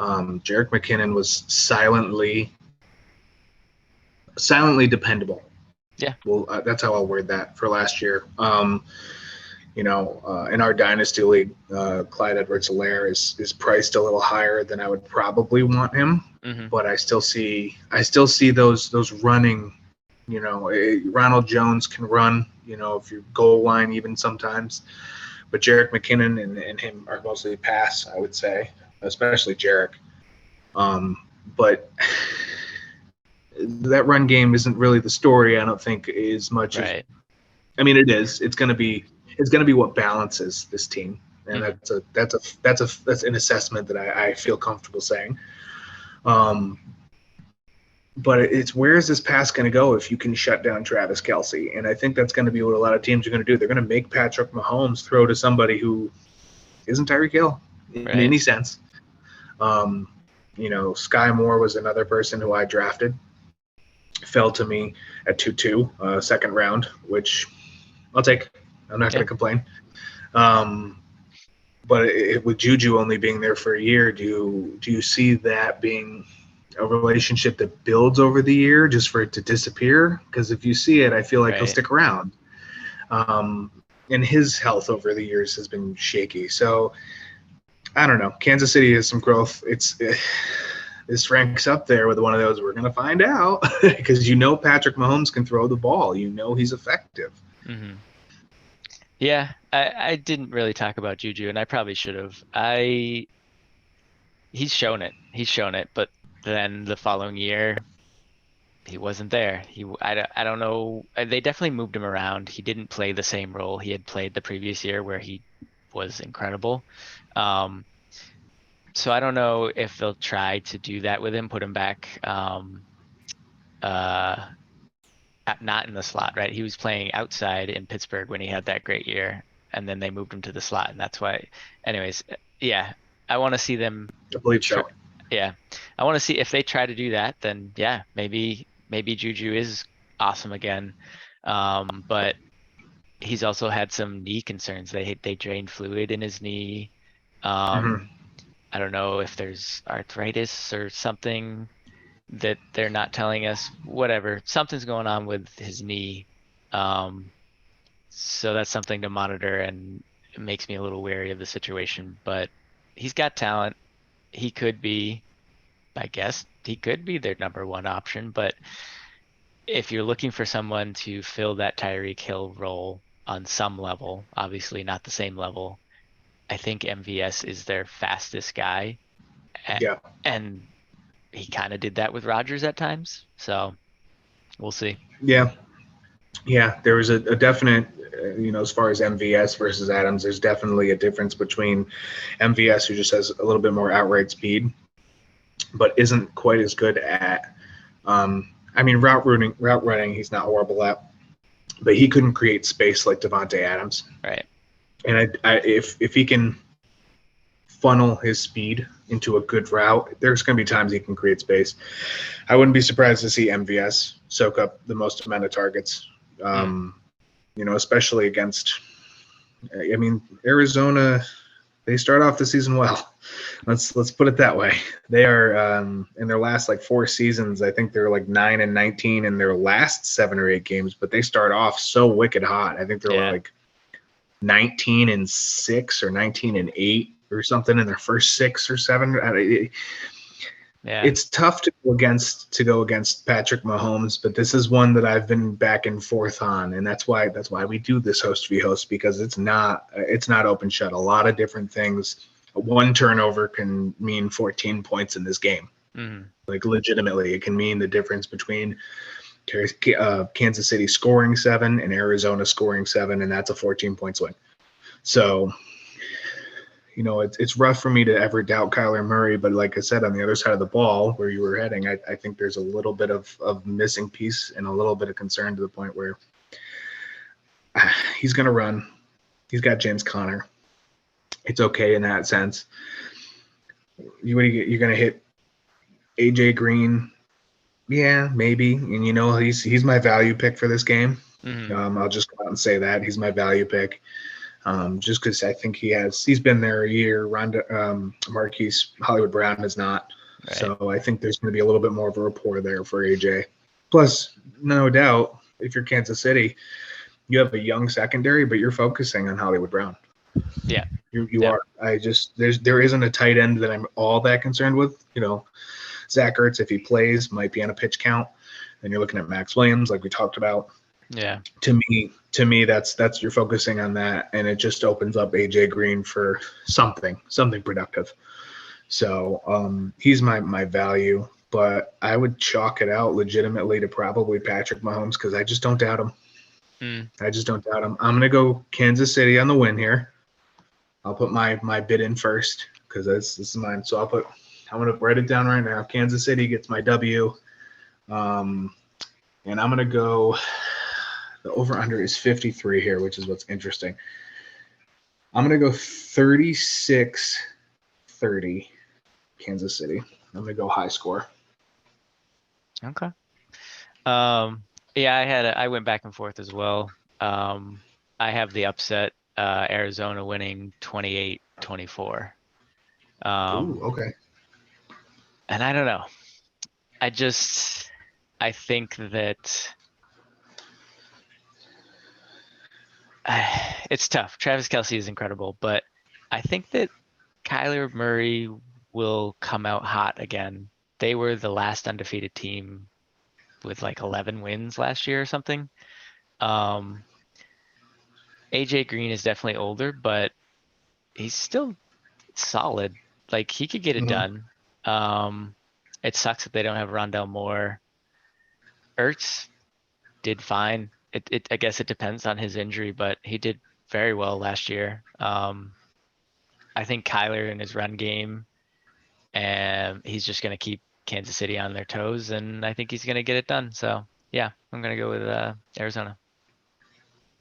Jerick McKinnon was silently dependable. Yeah. Well, that's how I'll word that for last year. In our dynasty league, Clyde Edwards-Helaire is priced a little higher than I would probably want him, but I still see those running. Ronald Jones can run. If you're goal line even sometimes, but Jerick McKinnon and him are mostly pass, I would say, especially Jerick. But that run game isn't really the story. I don't think as much Right. as. I mean, it is. It's going to be what balances this team, and that's an assessment that I feel comfortable saying. But it's where is this pass going to go if you can shut down Travis Kelce? And I think that's going to be what a lot of teams are going to do. They're going to make Patrick Mahomes throw to somebody who isn't Tyreek Hill in any sense. Sky Moore was another person who I drafted. Fell to me at 2-2, second round, which I'll take. I'm not going to complain. But with Juju only being there for a year, do you see that being a relationship that builds over the year just for it to disappear? Because if you see it, I feel like he'll stick around. And his health over the years has been shaky. So I don't know. Kansas City has some growth. This ranks up there with one of those. We're going to find out because Patrick Mahomes can throw the ball. He's effective. Yeah, I didn't really talk about Juju, and I probably should have. He's shown it, but then the following year he wasn't there. I don't know. They definitely moved him around. He didn't play the same role he had played the previous year where he was incredible. So I don't know if they'll try to do that with him, put him back not in the slot, right? He was playing outside in Pittsburgh when he had that great year, and then they moved him to the slot, and that's why. Anyways, yeah, I want to see them. I believe so. Yeah, I want to see if they try to do that. Then yeah, maybe Juju is awesome again, but he's also had some knee concerns. They drained fluid in his knee. I don't know if there's arthritis or something that they're not telling us. Whatever, something's going on with his knee. So that's something to monitor, and it makes me a little wary of the situation. But he's got talent. He could be, I guess, he could be their number one option. But if you're looking for someone to fill that Tyreek Hill role on some level, obviously not the same level, I think MVS is their fastest guy. Yeah. And he kind of did that with Rodgers at times. So we'll see. Yeah. Yeah, there was a definite, as far as MVS versus Adams, there's definitely a difference between MVS, who just has a little bit more outright speed, but isn't quite as good at, route running, he's not horrible at, but he couldn't create space like Devontae Adams. Right. And if he can funnel his speed into a good route, there's going to be times he can create space. I wouldn't be surprised to see MVS soak up the most amount of targets, especially against, Arizona. They start off the season well. Let's put it that way. They are in their last 4 seasons, I think they're 9-19 in their last 7 or 8 games, but they start off so wicked hot. I think they're 19-6 or 19-8 or something in their first 6 or 7. It's tough to go against Patrick Mahomes, but this is one that I've been back and forth on, and that's why we do this host v host, because it's not open shut. A lot of different things. One turnover can mean 14 points in this game. Legitimately, it can mean the difference between Kansas City scoring 7 and Arizona scoring 7, and that's a 14-point swing. So, it's rough for me to ever doubt Kyler Murray, but like I said, on the other side of the ball where you were heading, I think there's a little bit of missing piece and a little bit of concern to the point where he's going to run. He's got James Conner. It's okay in that sense. You're going to hit AJ Green. Yeah, maybe. And he's my value pick for this game. I'll just go out and say that he's my value pick. Just because I think he's been there a year. Marquise Hollywood Brown is not. Right. So I think there's going to be a little bit more of a rapport there for AJ. Plus, no doubt, if you're Kansas City, you have a young secondary, but you're focusing on Hollywood Brown. Yeah. You are. There isn't a tight end that I'm all that concerned with. Zach Ertz, if he plays, might be on a pitch count. Then you're looking at Max Williams, like we talked about. Yeah. To me, that's you're focusing on that, and it just opens up AJ Green for something productive. So he's my value, but I would chalk it out legitimately to probably Patrick Mahomes, because I just don't doubt him. I just don't doubt him. I'm gonna go Kansas City on the win here. I'll put my bid in first, because this is mine. So I'm gonna write it down right now. Kansas City gets my W, and I'm gonna go. The over-under is 53 here, which is what's interesting. I'm going to go 36-30 Kansas City. I'm going to go high score. Okay. I went back and forth as well. I have the upset, Arizona winning 28-24. Ooh, okay. And I don't know. I think that it's tough. Travis Kelce is incredible, but I think that Kyler Murray will come out hot again. They were the last undefeated team with 11 wins last year or something. AJ Green is definitely older, but he's still solid. He could get it done. It sucks that they don't have Rondell Moore. Ertz did fine. I guess it depends on his injury, but he did very well last year. I think Kyler in his run game, and he's just going to keep Kansas City on their toes, and I think he's going to get it done. So, yeah, I'm going to go with Arizona.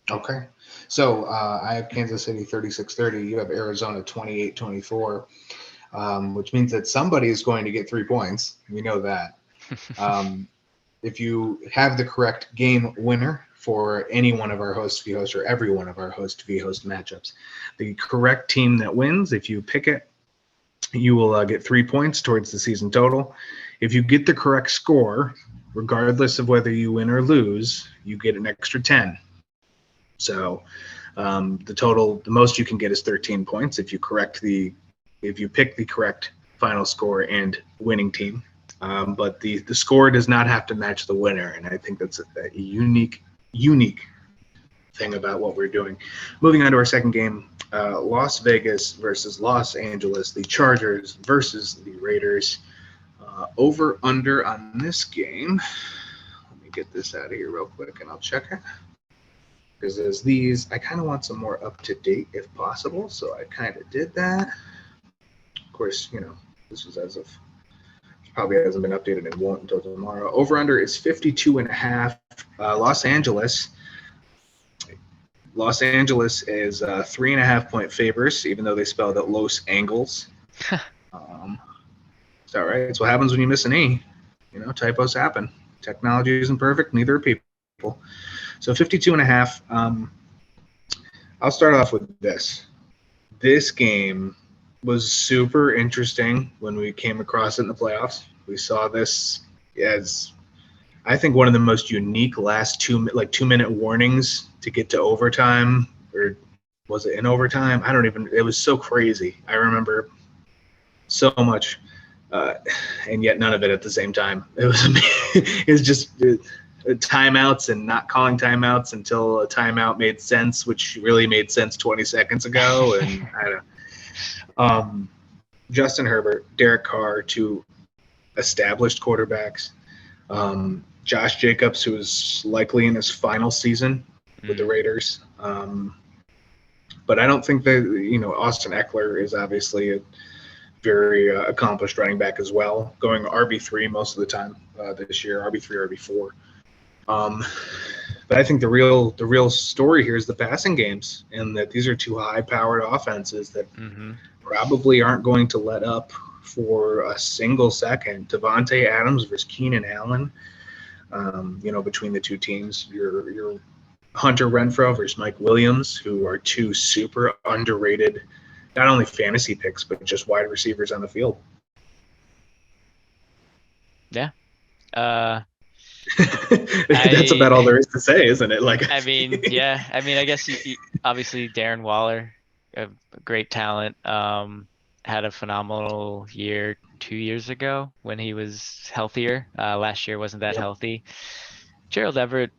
Okay. So I have Kansas City 36-30. You have Arizona 28-24, which means that somebody is going to get 3 points. We know that. If you have the correct game winner for any one of our host v host or every one of our host v host matchups, the correct team that wins, if you pick it, you will get 3 points towards the season total. If you get the correct score, regardless of whether you win or lose, you get an extra 10. So the most you can get is 13 points if you pick the correct final score and winning team. But the score does not have to match the winner, and I think that's a unique thing about what we're doing. Moving on to our second game, Las Vegas versus Los Angeles, the Chargers versus the Raiders. Over under on this game. Let me get this out of here real quick, and I'll check it. because there's these. I kind of want some more up to date if possible, so I kind of did that. Of course, this was as of probably hasn't been updated and won't until tomorrow. Over under is 52.5. Los Angeles is 3.5 point favors, even though they spelled it Los Angles. Is that right? It's what happens when you miss an E. Typos happen. Technology isn't perfect, neither are people. So 52.5. I'll start off with this. This game was super interesting when we came across it in the playoffs. We saw this as, I think, one of the most unique last 2-minute warnings to get to overtime, or was it in overtime? It was so crazy. I remember so much, and yet none of it at the same time. It was just timeouts and not calling timeouts until a timeout made sense, which really made sense 20 seconds ago. And I don't Justin Herbert, Derek Carr, two established quarterbacks. Josh Jacobs, who is likely in his final season with the Raiders. But I don't think that, Austin Eckler is obviously a very accomplished running back as well, going RB3 most of the time this year, RB3, RB4. But I think the real story here is the passing games, and that these are two high-powered offenses that probably aren't going to let up for a single second. Devontae Adams versus Keenan Allen. Between the two teams, your Hunter Renfrow versus Mike Williams, who are two super underrated, not only fantasy picks, but just wide receivers on the field. Yeah. That's about all there is to say, isn't it? Yeah. I guess you obviously Darren Waller, a great talent, had a phenomenal year 2 years ago when he was healthier. Last year wasn't that healthy. Gerald Everett,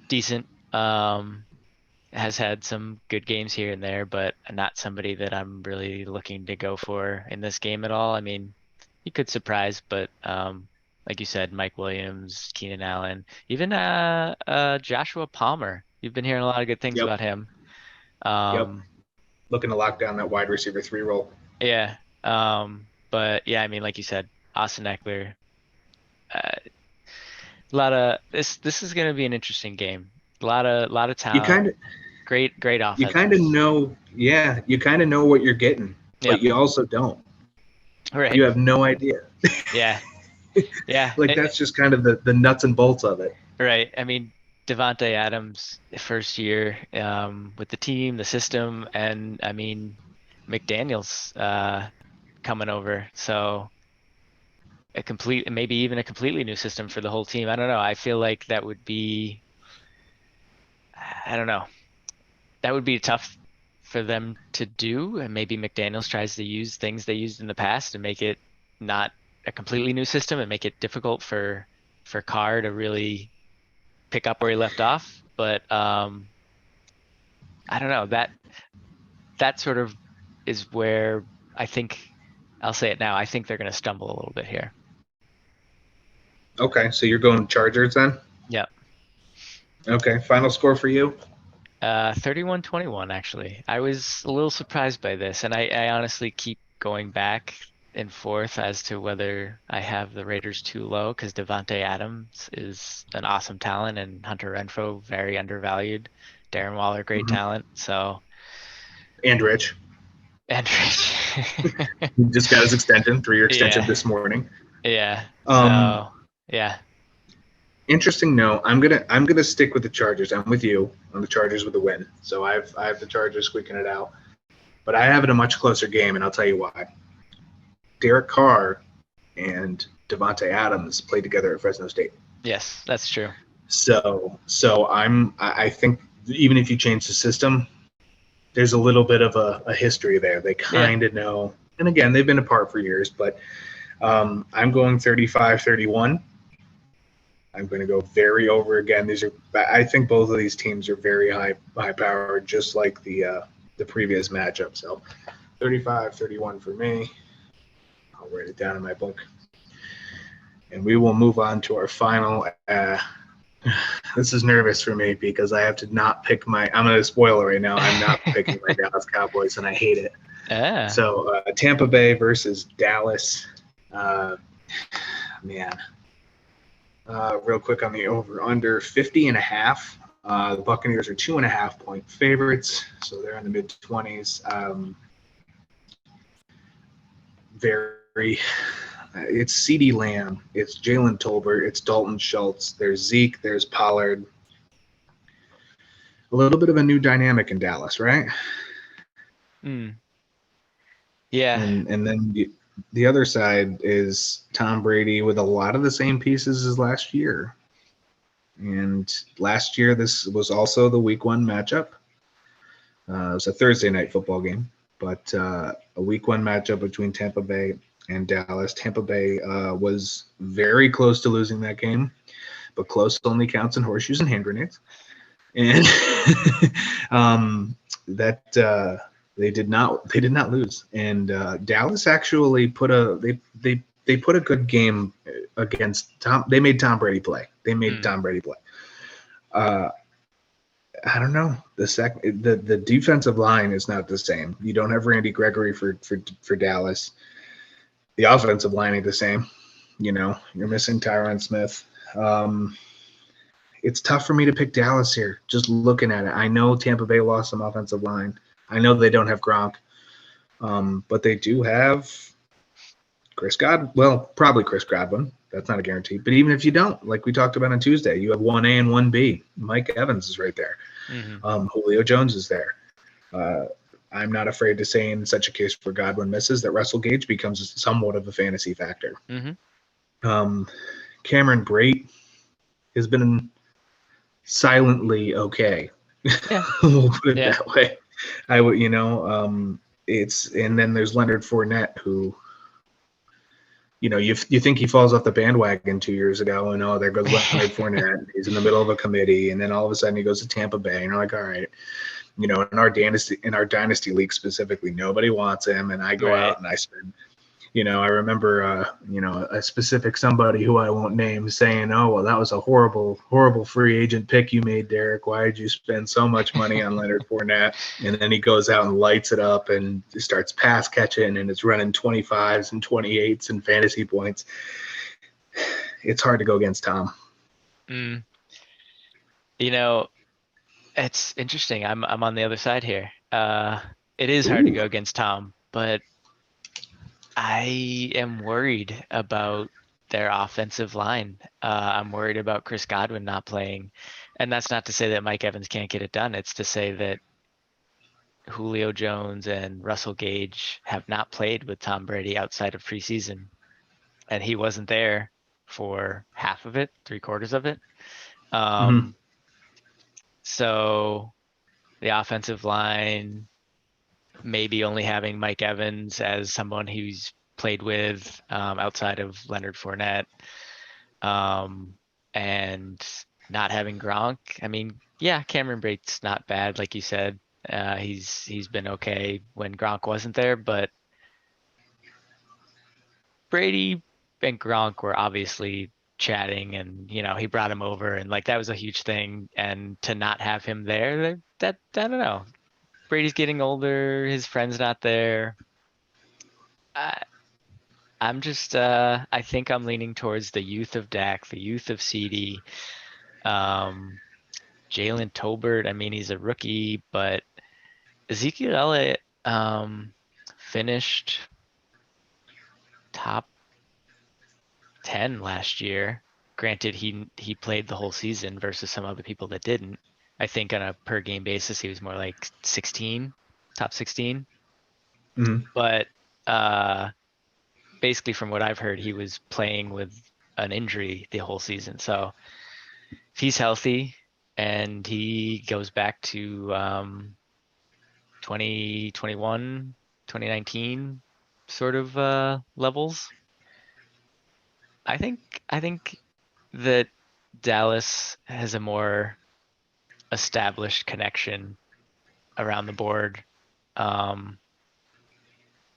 decent. Has had some good games here and there, but not somebody that I'm really looking to go for in this game at all. He could surprise, but like you said, Mike Williams, Keenan Allen, even Joshua Palmer. You've been hearing a lot of good things about him. Looking to lock down that wide receiver 3 role. Yeah. But yeah, like you said, Austin Eckler. A lot of this is going to be an interesting game. A lot of talent. Great offense. You kind of know, you kind of know what you're getting, but you also don't. Right. You have no idea. Yeah. Yeah. That's just kind of the nuts and bolts of it. Right. Devontae Adams, first year with the team, the system, and McDaniels coming over. So maybe even a completely new system for the whole team. I don't know. I feel like that would be, I don't know. That would be tough for them to do, and maybe McDaniels tries to use things they used in the past and make it not a completely new system and make it difficult for Carr to really pick up where he left off. But I don't know, that sort of is where I think, I'll say it now, I think they're going to stumble a little bit here. Okay, so you're going Chargers then? Yep. Okay, final score for you? 31-21, actually. I was a little surprised by this, and I honestly keep going back and forth as to whether I have the Raiders too low, because Devontae Adams is an awesome talent, and Hunter Renfrow, very undervalued. Darren Waller, great talent. So. And Rich. He just got his extension, 3-year extension this morning. Yeah. So, yeah. Interesting note. I'm gonna stick with the Chargers. I'm with you on the Chargers with the win. So I have the Chargers squeaking it out, but I have it a much closer game, and I'll tell you why. Derek Carr and Devontae Adams played together at Fresno State. Yes, that's true. So I think even if you change the system, there's a little bit of a history there. They kind of know, and again, they've been apart for years. But I'm going 35-31. I'm going to go very over again. I think both of these teams are very high powered, just like the previous matchup. So 35-31 for me. I'll write it down in my book. And we will move on to our final This is nervous for me because I have to not pick I'm going to spoil it right now. I'm not picking my Dallas Cowboys, and I hate it. Yeah. So Tampa Bay versus Dallas. Uh, man. Real quick on the over-under, 50.5. The Buccaneers are 2.5-point favorites, so they're in the mid-20s. It's CeeDee Lamb, it's Jalen Tolbert, it's Dalton Schultz, there's Zeke, there's Pollard. A little bit of a new dynamic in Dallas, right? Yeah. And then the other side is Tom Brady with a lot of the same pieces as last year. And last year, this was also the week 1 matchup. It was a Thursday night football game, but a week 1 matchup between Tampa Bay and Dallas. Tampa Bay was very close to losing that game, but close only counts in horseshoes and hand grenades. And they did not lose. And Dallas actually put a good game against Tom. They made Tom Brady play. I don't know. The defensive line is not the same. You don't have Randy Gregory for Dallas. The offensive line ain't the same. You're missing Tyron Smith. It's tough for me to pick Dallas here. Just looking at it, I know Tampa Bay lost some offensive line. I know they don't have Gronk, but they do have Chris Godwin. Well, probably Chris Godwin. That's not a guarantee. But even if you don't, like we talked about on Tuesday, you have 1A and 1B. Mike Evans is right there. Julio Jones is there. I'm not afraid to say in such a case where Godwin misses that Russell Gage becomes somewhat of a fantasy factor. Cameron Brate has been silently okay. Yeah. We'll put it that way. I would, and then there's Leonard Fournette who, you think he falls off the bandwagon 2 years ago, and there goes Leonard Fournette. He's in the middle of a committee, and then all of a sudden he goes to Tampa Bay, and you're like, all right, in our dynasty league specifically, nobody wants him, and I go out and I spend. I remember, a specific somebody who I won't name saying, "Oh, well, that was a horrible, horrible free agent pick you made, Derek. Why did you spend so much money on Leonard Fournette?" And then he goes out and lights it up and starts pass catching and is running 25s and 28s and fantasy points. It's hard to go against Tom. It's interesting. I'm on the other side here. It is hard to go against Tom, but I am worried about their offensive line. I'm worried about Chris Godwin not playing. And that's not to say that Mike Evans can't get it done. It's to say that Julio Jones and Russell Gage have not played with Tom Brady outside of preseason. And he wasn't there for half of it, 3/4 of it. So the offensive line, maybe only having Mike Evans as someone who's played with outside of Leonard Fournette, and not having Gronk. I mean, yeah, Cameron Brate's not bad, like you said. He's been okay when Gronk wasn't there, but Brady and Gronk were obviously chatting, and he brought him over, and like that was a huge thing. And to not have him there, that I don't know. Brady's getting older. His friend's not there. I'm just, I think I'm leaning towards the youth of Dak, the youth of CeeDee, Jalen Tolbert. I mean, he's a rookie, but Ezekiel Elliott finished top 10 last year. Granted, he played the whole season versus some other people that didn't. I think on a per game basis, he was more like 16, top 16. But basically from what I've heard, he was playing with an injury the whole season. So if he's healthy and he goes back to 2021, 2019 sort of levels, I think that Dallas has a more established connection around the board. And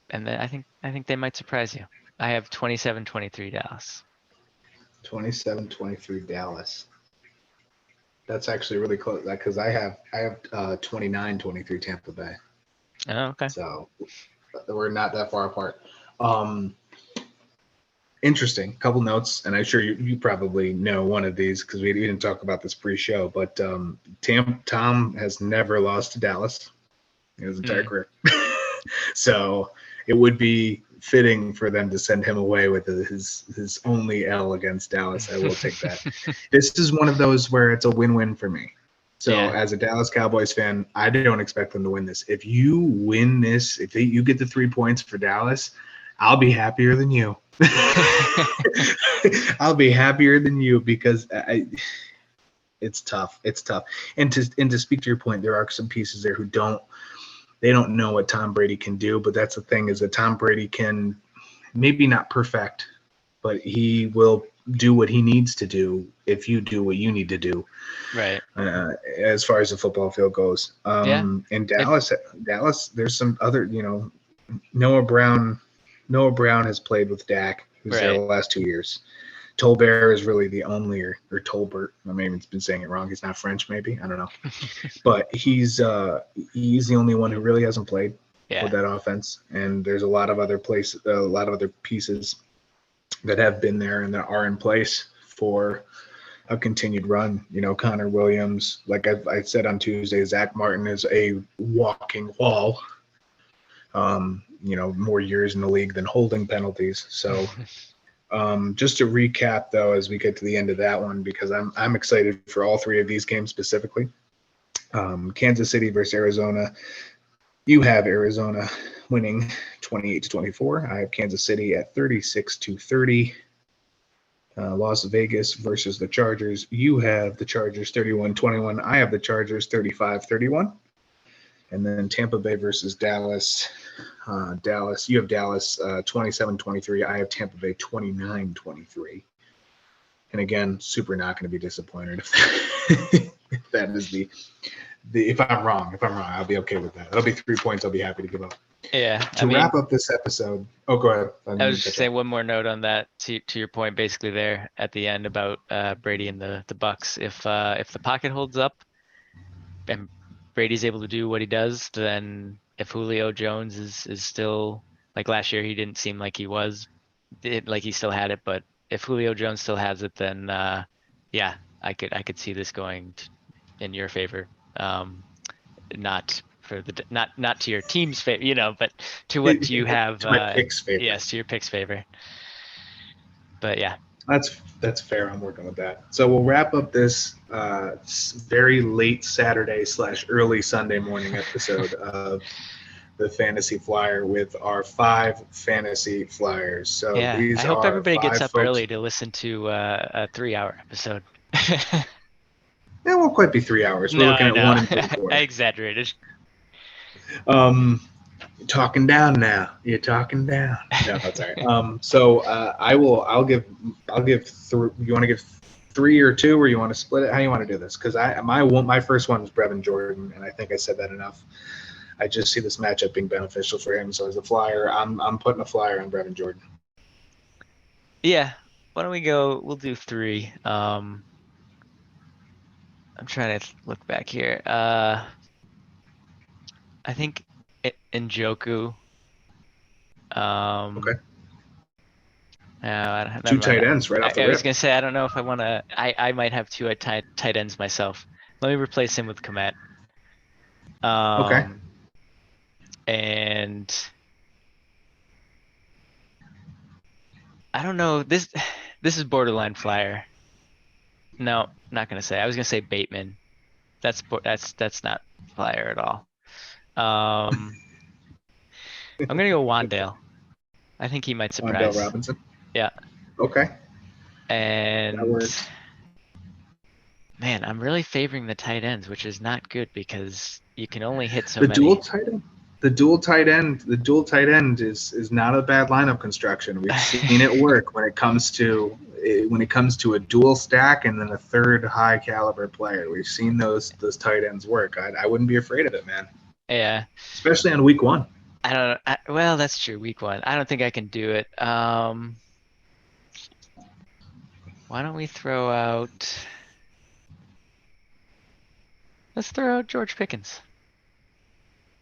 then I think they might surprise you. I have 27-23 Dallas. 27-23 Dallas. That's actually really close. Because I have 29-23 Tampa Bay. Oh, okay. So we're not that far apart. Interesting. Couple notes, and I'm sure you probably know one of these because we didn't talk about this pre-show. But Tom has never lost to Dallas in his entire career. So it would be fitting for them to send him away with his only L against Dallas. I will take that. This is one of those where it's a win-win for me. So as a Dallas Cowboys fan, I don't expect them to win this. If you win this, if you get the 3 points for Dallas, I'll be happier than you. I'll be happier than you because it's tough. It's tough. And to speak to your point, there are some pieces there who don't know what Tom Brady can do. But that's the thing, is that Tom Brady can maybe not perfect, but he will do what he needs to do if you do what you need to do. Right. As far as the football field goes. In Dallas, there's some other, Noah Brown has played with Dak, who's there the last 2 years. Tolbert is really the only, or Tolbert. I maybe it's been saying it wrong. He's not French, maybe. I don't know. But he's the only one who really hasn't played with that offense. And there's a lot of other pieces that have been there and that are in place for a continued run. Connor Williams, like I said on Tuesday, Zach Martin is a walking wall. More years in the league than holding penalties. So just to recap, though, as we get to the end of that one, because I'm excited for all three of these games specifically. Kansas City versus Arizona. You have Arizona winning 28-24. I have Kansas City at 36-30. Las Vegas versus the Chargers. You have the Chargers 31-21. I have the Chargers 35-31. And then Tampa Bay versus Dallas. You have Dallas 27-23. I have Tampa Bay 29-23. And again, super not going to be disappointed if that is the if I'm wrong, I'll be okay with that. That'll be 3 points I'll be happy to give up. Yeah. To wrap up this episode. Oh, go ahead. I was just saying one more note on that to your point basically there at the end about Brady and the Bucs. If the pocket holds up and Brady's able to do what he does, then if Julio Jones is still, like last year, he didn't seem like he like he still had it, but if Julio Jones still has it, then I could see this going in your favor. Not to your team's favor, but to what you have. To my pick's favor. Yes, to your pick's favor. But yeah. That's fair. I'm working with that. So we'll wrap up this very late Saturday / early Sunday morning episode of the Fantasy Flyer with our 5 Fantasy Flyers. So I hope everybody gets up early to listen to a 3-hour episode. It won't quite be 3 hours. We're looking at 1 and 3/4. I exaggerated. You're talking down now. You're talking down. No, that's all right. So I'll give three. You want to give 3 or 2, or you want to split it? How do you want to do this? Because my first one was Brevin Jordan, and I think I said that enough. I just see this matchup being beneficial for him. So as a flyer, I'm putting a flyer on Brevin Jordan. Yeah. Why don't we go? We'll do 3. I'm trying to look back here. I think Njoku. Okay. I don't 2 tight ends right off the rip. I was gonna say I don't know if I want to. I might have 2 tight ends myself. Let me replace him with Komet. Okay. And I don't know. This is borderline flyer. No, not gonna say. I was gonna say Bateman. That's not flyer at all. I'm gonna go Wandale. I think he might surprise. Wandale Robinson. Yeah. Okay. And that works. Man, I'm really favoring the tight ends, which is not good because you can only hit so many. The dual tight end is not a bad lineup construction. We've seen it work when it comes to a dual stack and then a third high caliber player. We've seen those tight ends work. I wouldn't be afraid of it, man. Yeah. Especially on week 1. I don't know. Well, that's true. Week 1. I don't think I can do it. Why don't we throw out? Let's throw out George Pickens.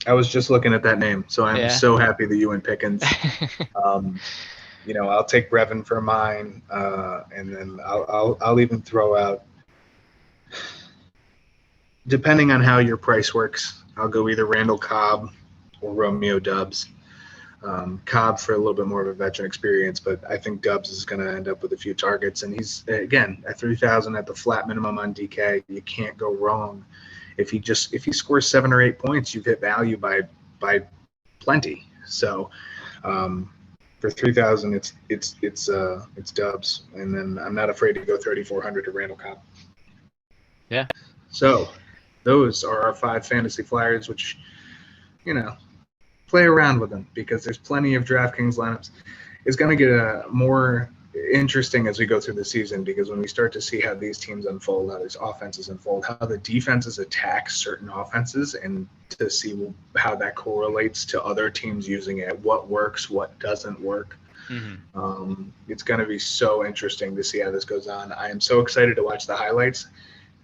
I was just looking at that name, so I'm Yeah. so happy that you went Pickens. I'll take Brevin for mine, and then I'll even throw out, depending on how your price works, I'll go either Randall Cobb or Romeo Dubs. Cobb for a little bit more of a veteran experience, but I think Dubs is going to end up with a few targets. And he's, again, at 3,000 at the flat minimum on DK. You can't go wrong. If he scores 7 or 8 points, you've hit value by plenty. So for 3,000, it's Dubs, and then I'm not afraid to go 3,400 to Randall Cobb. Yeah. So those are our 5 fantasy flyers, which, play around with them because there's plenty of DraftKings lineups. It's going to get more interesting as we go through the season, because when we start to see how these teams unfold, how these offenses unfold, how the defenses attack certain offenses, and to see how that correlates to other teams using it, what works, what doesn't work. Mm-hmm. It's going to be so interesting to see how this goes on. I am so excited to watch the highlights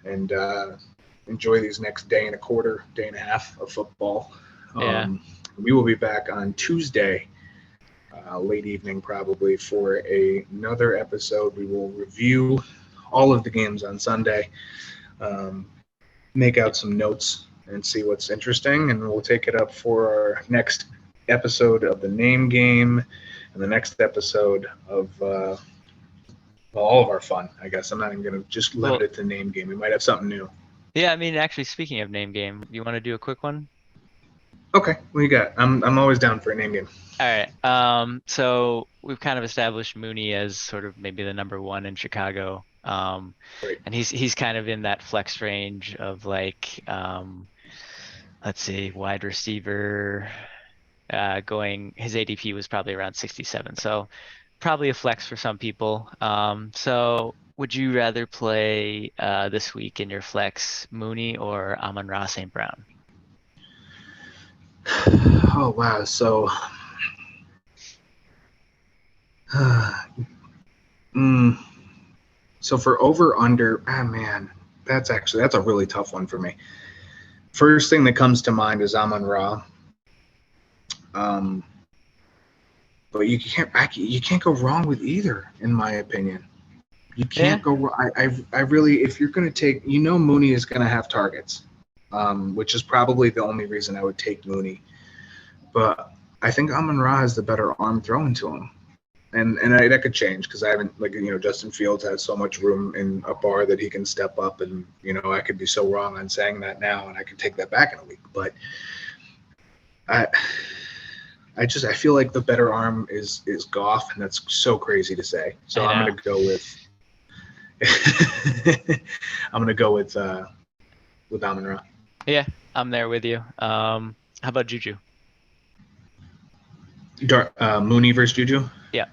and enjoy these next day and a half of football. Yeah. We will be back on Tuesday, late evening probably, for another episode. We will review all of the games on Sunday, make out some notes, and see what's interesting. And we'll take it up for our next episode of the name game and the next episode of all of our fun, I guess. I'm not even going to just limit it to name game. We might have something new. Yeah, I mean, actually, speaking of name game, you want to do a quick one? Okay, what you got? I'm always down for a name game. All right. So we've kind of established Mooney as sort of maybe the number 1 in Chicago. Right. And he's kind of in that flex range of like, let's see, wide receiver. His ADP was probably around 67, so probably a flex for some people. So would you rather play this week in your flex Mooney or Amon-Ra St. Brown? Oh wow! So, so for over under, man, that's a really tough one for me. First thing that comes to mind is Amon-Ra. But you can't go wrong with either, in my opinion. You can't go wrong. I really, if you're going to take, Mooney is going to have targets, which is probably the only reason I would take Mooney. But I think Amon-Ra has the better arm thrown to him. And that could change because I haven't, Justin Fields has so much room in a bar that he can step up, and, I could be so wrong on saying that now, and I could take that back in a week. But I feel like the better arm is Goff, and that's so crazy to say. So I'm going to go with Amon-Ra. Yeah, I'm there with you. How about Juju? Mooney versus Juju? Yeah.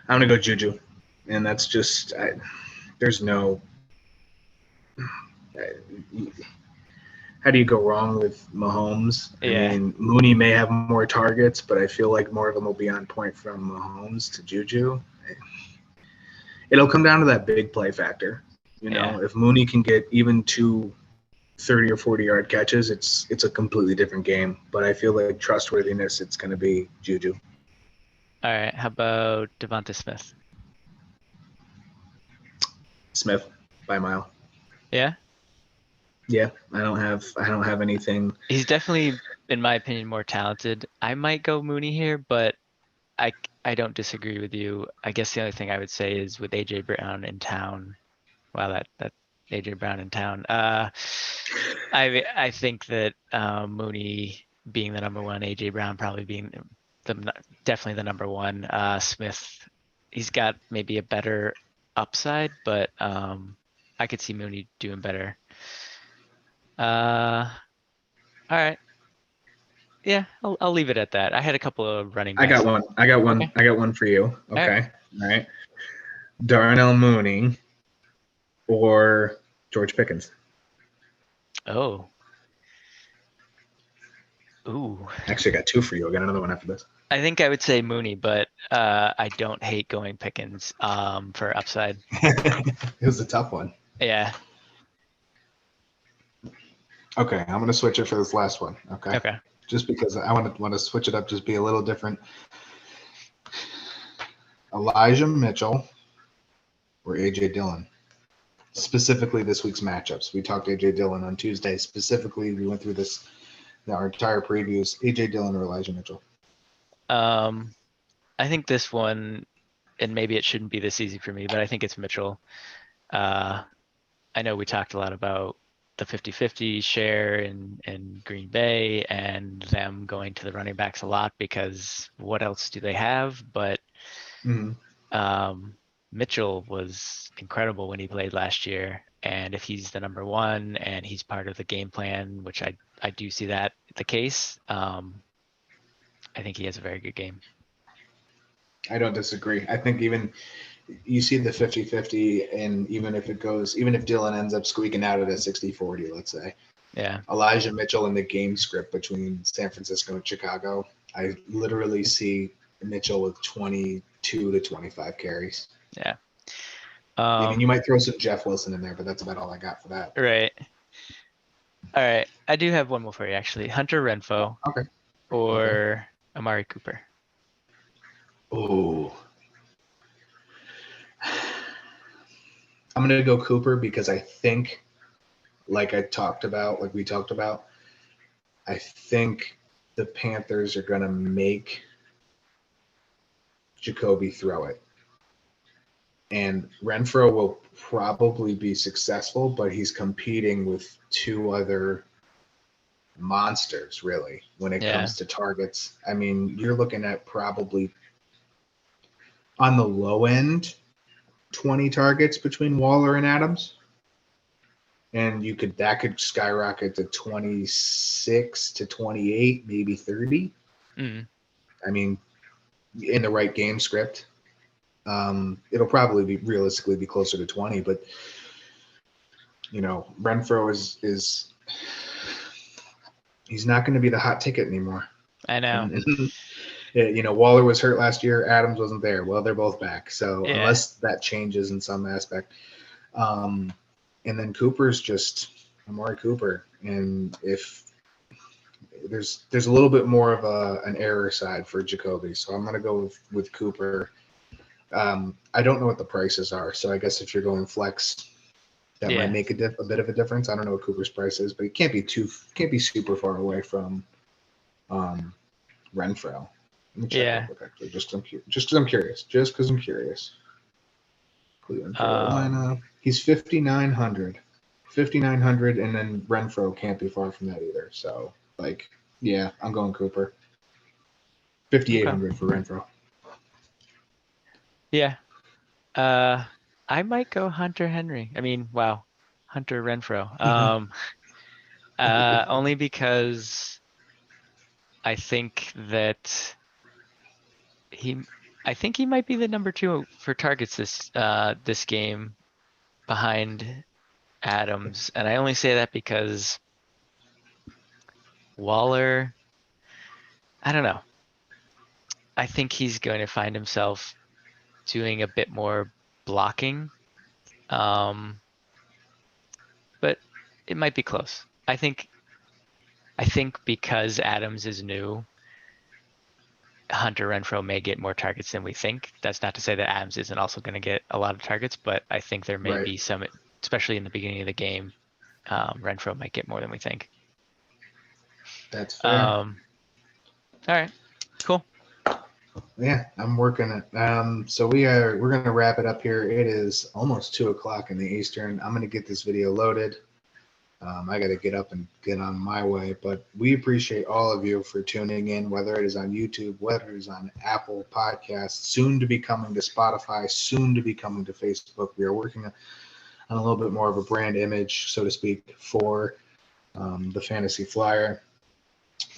I'm going to go Juju. And that's just there's no how do you go wrong with Mahomes? Yeah. I mean, Mooney may have more targets, but I feel like more of them will be on point from Mahomes to Juju. It'll come down to that big play factor. If Mooney can get even 2 30 or 40-yard catches, it's a completely different game. But I feel like trustworthiness, it's going to be Juju. All right. How about Devonta Smith? Smith by a mile. Yeah. Yeah, I don't have anything. He's definitely, in my opinion, more talented. I might go Mooney here, but I don't disagree with you. I guess the only thing I would say is with AJ Brown in town. Wow, that AJ Brown in town. I think that Mooney being the number 1, AJ Brown probably being definitely the number 1. Smith, he's got maybe a better upside, but I could see Mooney doing better. All right. Yeah, I'll leave it at that. I had a couple of running backs. I got one. Okay. I got one for you. Okay. All right. Darnell Mooney or George Pickens. Oh. Ooh. Actually, I got 2 for you. I got another one after this. I think I would say Mooney, but I don't hate going Pickens for upside. It was a tough one. Yeah. Okay, I'm going to switch it for this last one. Okay. Okay. Just because I want to switch it up, just be a little different. Elijah Mitchell or AJ Dillon. Specifically this week's matchups. We talked AJ Dillon on Tuesday. Specifically, we went through this our entire previews. AJ Dillon or Elijah Mitchell. I think this one, and maybe it shouldn't be this easy for me, but I think it's Mitchell. I know we talked a lot about the 50-50 share in Green Bay and them going to the running backs a lot because what else do they have? But Mitchell was incredible when he played last year. And if he's the number one and he's part of the game plan, which I do see that the case, I think he has a very good game. I don't disagree. I think even you see the 50-50, and even if Dillon ends up squeaking out at a 60-40, let's say. Yeah. Elijah Mitchell in the game script between San Francisco and Chicago, I literally see Mitchell with 22 to 25 carries. Yeah. I mean, you might throw some Jeff Wilson in there, but that's about all I got for that. Right. All right. I do have one more for you, actually. Hunter Renfrow. Okay. Or Amari Cooper. Oh. I'm going to go Cooper because I think, like we talked about, I think the Panthers are going to make Jacoby throw it. And Renfrow will probably be successful, but he's competing with two other monsters, really, when it comes to targets. I mean, you're looking at probably on the low end 20 targets between Waller and Adams. And that could skyrocket to 26 to 28, maybe 30. I mean, in the right game script. It'll probably realistically be closer to 20, but Renfrow is he's not going to be the hot ticket anymore. I know. Waller was hurt last year. Adams wasn't there. Well, they're both back. So unless that changes in some aspect, and then Cooper's just Amari Cooper, and if there's a little bit more of an error side for Jacoby, so I'm going to go with Cooper. I don't know what the prices are, so I guess if you're going flex, that might make a bit of a difference. I don't know what Cooper's price is, but it can't be super far away from Renfrow. Let me check real quick, actually, just because I'm curious. Cleveland, Carolina. He's 5,900, and then Renfrow can't be far from that either. So, I'm going Cooper. 5,800 for Renfrow. Yeah. I might go Hunter Renfrow. Only because I think that he might be the number 2 for targets this game behind Adams. And I only say that because Waller, I don't know. I think he's going to find himself doing a bit more blocking. But it might be close. I think because Adams is new, Hunter Renfrow may get more targets than we think. That's not to say that Adams isn't also going to get a lot of targets, but I think there may be some, especially in the beginning of the game, Renfrow might get more than we think. That's fair. All right, cool. Yeah, I'm working it. So we're going to wrap it up here. It is almost 2:00 in the Eastern. I'm going to get this video loaded. I got to get up and get on my way, but we appreciate all of you for tuning in, whether it is on YouTube, whether it is on Apple Podcasts, soon to be coming to Spotify, soon to be coming to Facebook. We are working on a little bit more of a brand image, so to speak, for the Fantasy Flyer.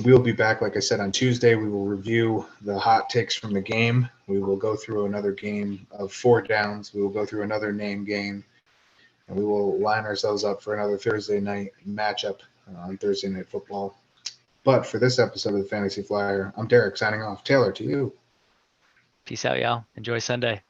We will be back, like I said, on Tuesday. We will review the hot takes from the game. We will go through another game of 4 downs. We will go through another name game. And we will line ourselves up for another Thursday night matchup on Thursday Night Football. But for this episode of the Fantasy Flyer, I'm Derek signing off. Taylor, to you. Peace out, y'all. Enjoy Sunday.